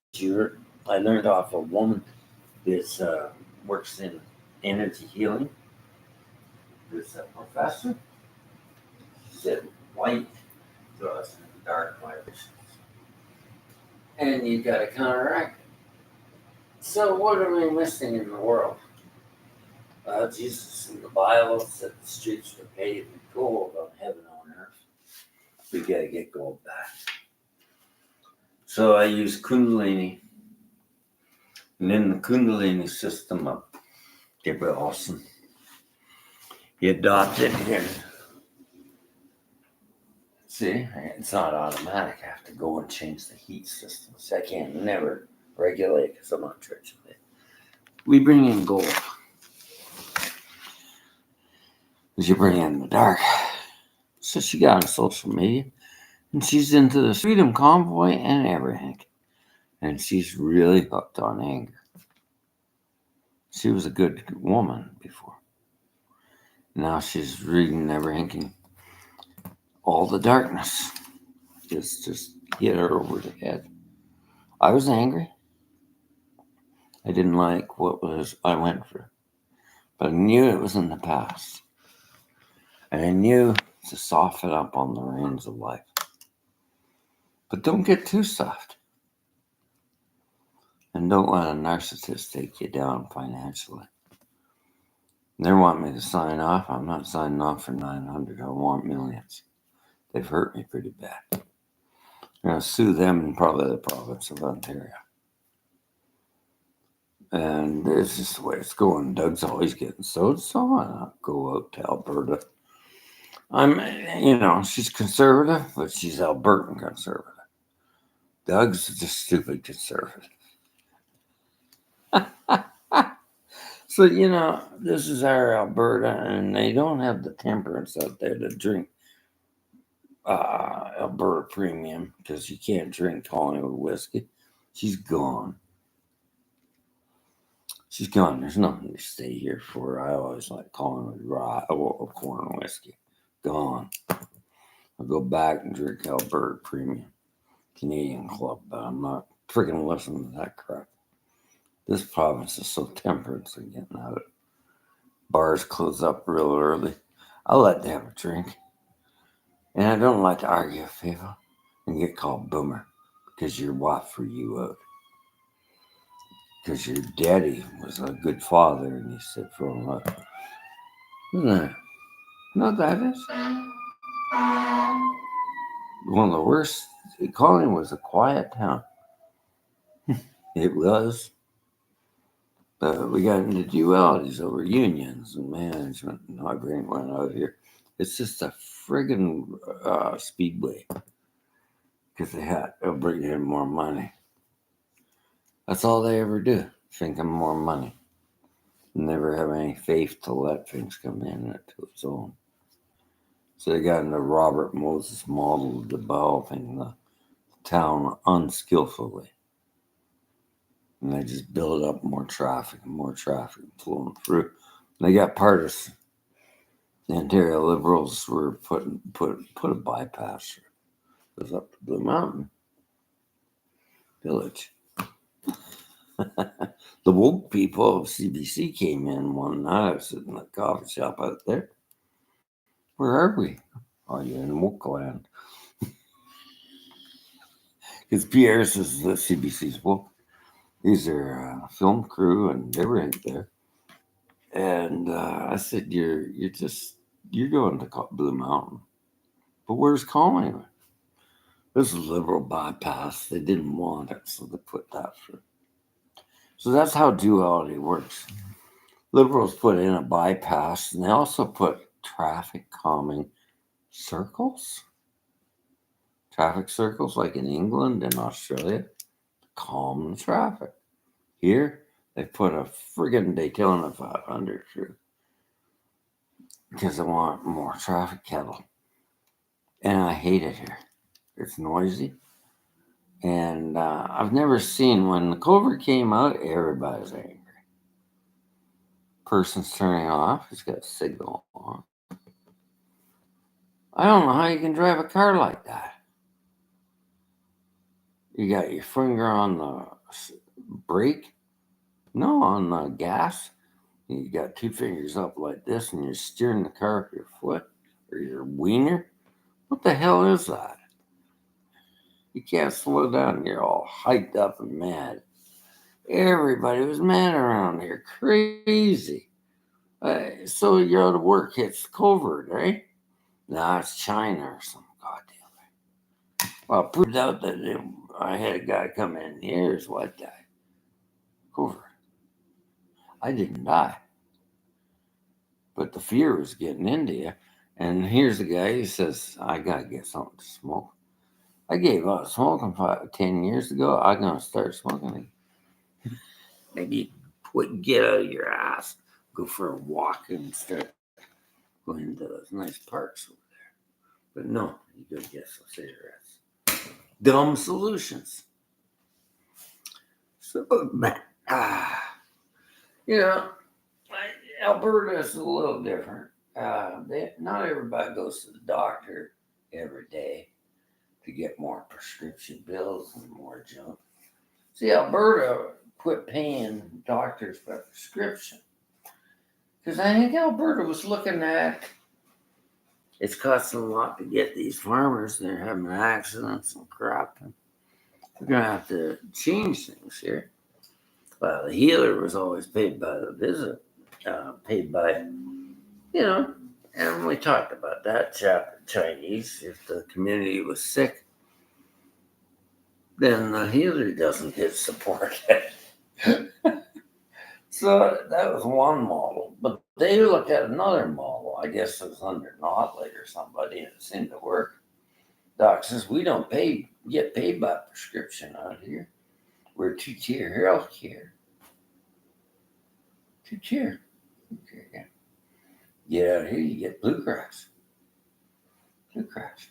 I learned off a woman that works in energy healing. There's a professor. She said, light draws in dark vibrations. And you got to counteract it. So what are we missing in the world? Jesus in the Bible said the streets were paved with gold on heaven on earth. We got to get gold back. So I use Kundalini. And in the Kundalini system of Gabriel Olson, he adopted him. See, it's not automatic. I have to go and change the heat systems. I can't never regulate because I'm not church with it. We bring in gold. Because you bring in the dark. So she got on social media. And she's into the Freedom Convoy and everything. And she's really hooked on anger. She was a good woman before. Now she's reading everything. All the darkness just hit her over the head. I was angry. I didn't like what I went through. But I knew it was in the past. And I knew to soften up on the reins of life. But don't get too soft. And don't let a narcissist take you down financially. They want me to sign off. I'm not signing off for 900. I want millions. They've hurt me pretty bad. I'm going to sue them in probably the province of Ontario. And it's just the way it's going. Doug's always getting sued, so why not go out to Alberta? She's conservative, but she's Albertan conservative. Doug's just stupid conservative. So, this is our Alberta, and they don't have the temperance out there to drink Alberta Premium because you can't drink Collingwood whiskey. She's gone. She's gone. There's nothing to stay here for. I always like Collingwood corn whiskey. Gone. I'll go back and drink Alberta Premium Canadian Club, but I'm not freaking listening to that crap. This province is so temperate, so getting out of it. Bars close up real early. I'll let them have a drink. And I don't like to argue with people and get called boomer because your wife for you out. Because your daddy was a good father and he said for a lot. Isn't that? No, that is. One of the worst. Colony was a quiet town. It was. But we got into dualities over unions and management and not great one out here. It's just a friggin' speedway. Because they'll bring in more money. That's all they ever do. Think of more money. Never have any faith to let things come in to its own. So they got into Robert Moses model of developing the town unskillfully. And they just build up more traffic flowing through. They got partisan. The Ontario Liberals were put a bypass through. It was up to Blue Mountain Village. The woke people of CBC came in one night. I was sitting in the coffee shop out there. Where are we? Oh, you're in woke land. Because Pierre says the CBC's woke. These are film crew and everything there. And I said, you're going to Blue Mountain. But where's Collingwood? This is a liberal bypass. They didn't want it, so they put that through. So that's how duality works. Liberals put in a bypass, and they also put traffic calming circles. Traffic circles like in England and Australia to calm the traffic. Here, they put a friggin' Daytona 500 through. because I want more traffic cattle. And I hate it here. It's noisy. And I've never seen, when the COVID came out, everybody's angry. Person's turning off, he's got a signal on. I don't know how you can drive a car like that. You got your finger on the brake, no, on the gas. You got two fingers up like this, and you're steering the car with your foot or your wiener. What the hell is that? You can't slow down. You're all hyped up and mad. Everybody was mad around here. Crazy. So you're out of work. It's COVID, right? No, it's China or something. Goddamn. Well, it proved out that I had a guy come in here. His wife died. COVID. I didn't die. But the fear was getting into you. And here's the guy, he says, I got to get something to smoke. I gave up smoking 10 years ago. I'm going to start smoking again. Maybe get out of your ass, go for a walk and start going into those nice parks over there. But no, you go get some cigarettes. Dumb solutions. So, you know, Alberta is a little different. Not everybody goes to the doctor every day to get more prescription bills and more junk. See, Alberta quit paying doctors by prescription because I think Alberta was looking at it's costing a lot to get these farmers. They're having accidents and crap. And we're going to have to change things here. Well, the healer was always paid by the visit, paid by, and we talked about that chapter, Chinese. If the community was sick, then the healer doesn't get support. So that was one model. But they looked at another model. I guess it was under Notley or somebody, and it seemed to work. Doc says, we don't get paid by prescription out here. We're two-tier health care. Two-tier. Okay. Get out here, you get Blue Cross. Blue Cross.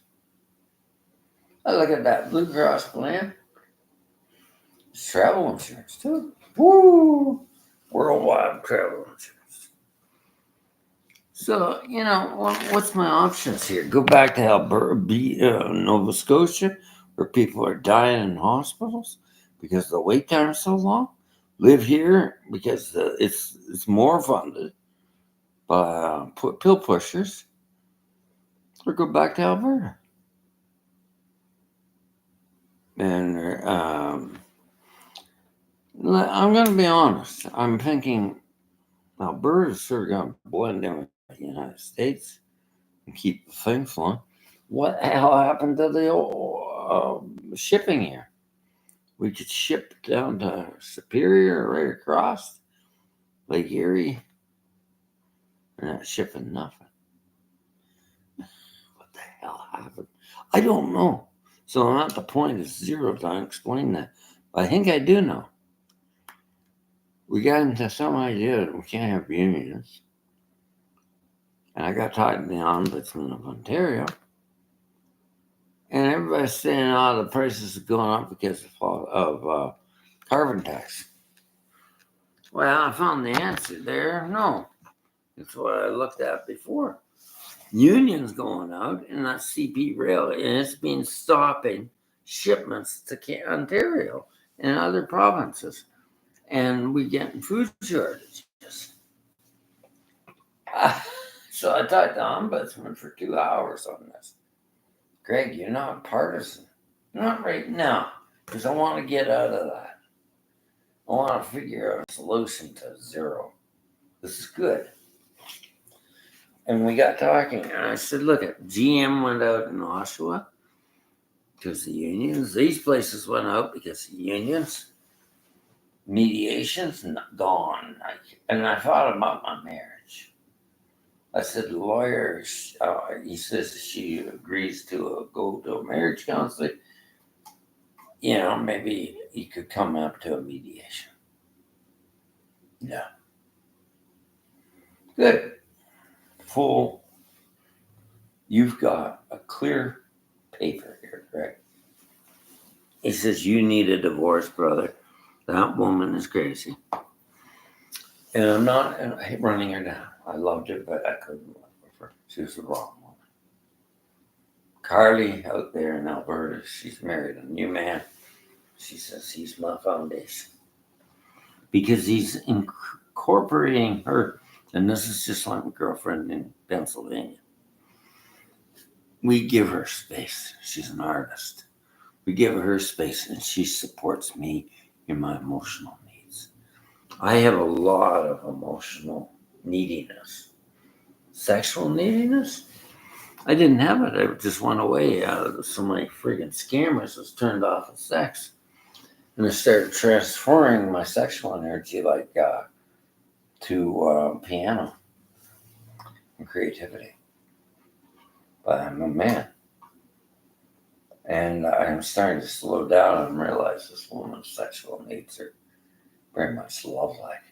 I look at that Blue Cross plan. It's travel insurance too. Woo! Worldwide travel insurance. So, what's my options here? Go back to Alberta, Nova Scotia, where people are dying in hospitals because the wait time is so long. Live here because it's more funded by pill pushers, or go back to Alberta. And I'm going to be honest. I'm thinking Alberta's sort of going to blend in with the United States and keep the thing flowing. What the hell happened to the old shipping here? We could ship down to Superior, right across Lake Erie. They're not shipping nothing. What the hell happened? I don't know. So I'm at the point of zero to explain that. But I think I do know. We got into some idea that we can't have unions. And I got talking to the Ombudsman of Ontario. And everybody's saying, the prices are going up because of carbon tax. Well, I found the answer there. No. That's what I looked at before. Unions going out, and that CP Rail, and it's been stopping shipments to Ontario and other provinces. And we're getting food shortages. So I talked to the Ombudsman for 2 hours on this. Greg, you're not partisan. Not right now, because I want to get out of that. I want to figure out a solution to zero. This is good. And we got talking, and I said, look, GM went out in Oshawa because the unions. These places went out because the unions. Mediation's gone. And I thought about my marriage. I said, the lawyer, he says she agrees to go to a marriage counselor. Maybe he could come up to a mediation. No. Good. full, you've got a clear paper here, right? He says, you need a divorce, brother. That woman is crazy. And I'm not running her down. I loved her, but I couldn't live with her. She was the wrong woman. Carly out there in Alberta, she's married a new man. She says he's my foundation. Because he's incorporating her. And this is just like my girlfriend in Pennsylvania. We give her space. She's an artist. We give her space and she supports me in my emotional needs. I have a lot of emotional neediness. Sexual neediness? I didn't have it. It just went away out of so many friggin' scammers was turned off of sex. And I started transferring my sexual energy to piano and creativity. But I'm a man. And I'm starting to slow down and realize this woman's sexual needs are very much love-like.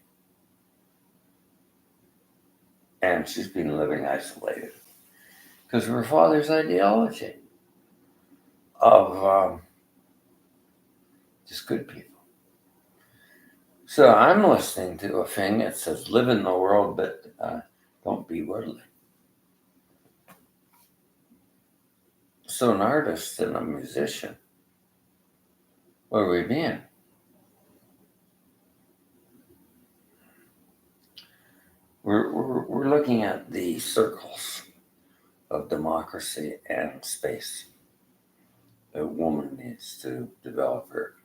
And she's been living isolated because of her father's ideology of just good people. So I'm listening to a thing that says, live in the world, but don't be worldly. So an artist and a musician, where are we being? We're looking at the circles of democracy and space. A woman needs to develop her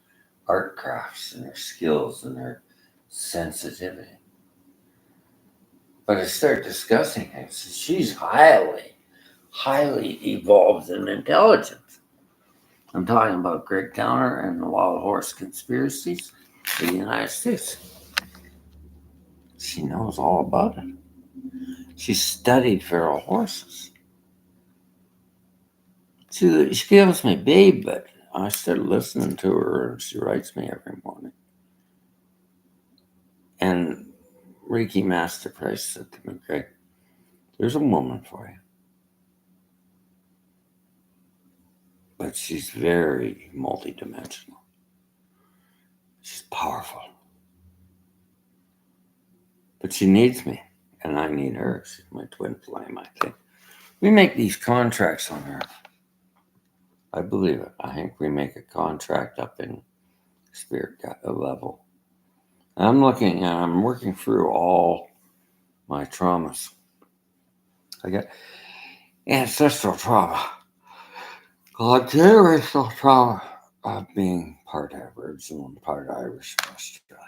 art crafts and her skills and her sensitivity. But I start discussing it. She's highly evolved and intelligent. I'm talking about Greg Towner and the Wild Horse Conspiracies in the United States. She knows all about it. She studied feral horses. She gives me babe, but I started listening to her and she writes me every morning. And Reiki Master Price said to me, Greg, there's a woman for you. But she's very multidimensional. She's powerful. But she needs me, and I need her. She's my twin flame, I think. We make these contracts on Earth. I believe it. I think we make a contract up in spirit level. I'm working through all my traumas. I got ancestral trauma, generational trauma of being part Aboriginal and part Irish in Australia.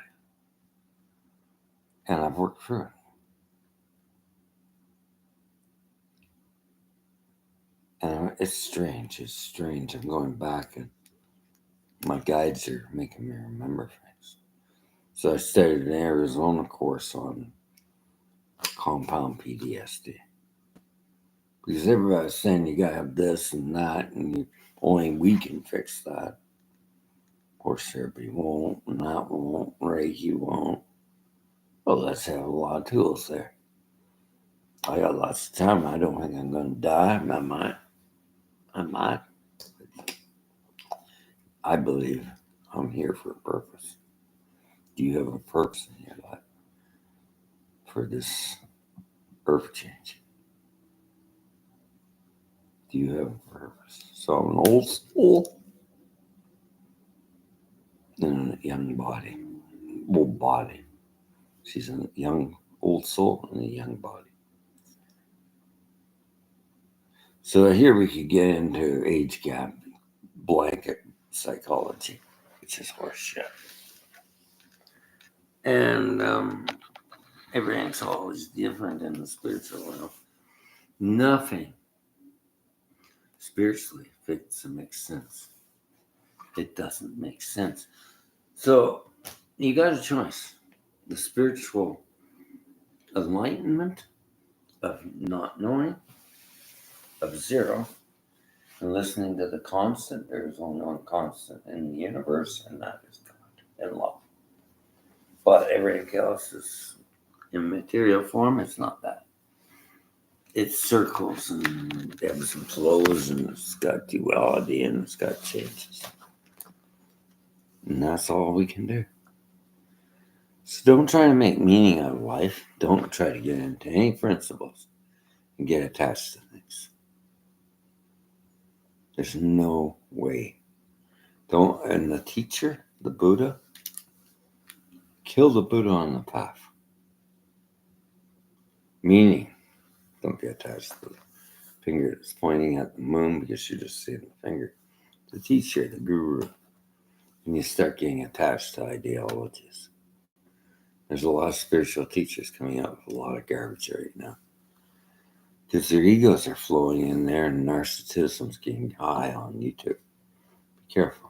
And I've worked through it. And it's strange. It's strange. I'm going back and my guides are making me remember things. So I started an Arizona course on compound PTSD. Because everybody's saying you gotta have this and that, and only we can fix that. Horse therapy won't, and that won't, Reiki won't. Well, let's have a lot of tools there. I got lots of time. I don't think I'm gonna die. I might. I believe I'm here for a purpose. Do you have a purpose in your life for this earth change? Do you have a purpose? So I'm an old soul in a young body. Old body. She's a young old soul in a young body. So here we could get into age gap blanket psychology, which is horseshit. And everything's always different in the spiritual realm. Nothing spiritually fits and makes sense. It doesn't make sense. So you got a choice. The spiritual enlightenment of not knowing, of zero, and listening to the constant. There is only one constant in the universe, and that is God and love. But everything else is in material form. It's not that. it circles and ebbs and flows, and it's got duality and it's got changes. And that's all we can do. So don't try to make meaning out of life. Don't try to get into any principles and get attached to things. There's no way. Don't, and the teacher, the Buddha, kill the Buddha on the path. Meaning, don't be attached to the finger that's pointing at the moon because you're just seeing the finger. The teacher, the guru. And you start getting attached to ideologies. There's a lot of spiritual teachers coming out with a lot of garbage right now. Because their egos are flowing in there and narcissism's getting high on YouTube. Be careful.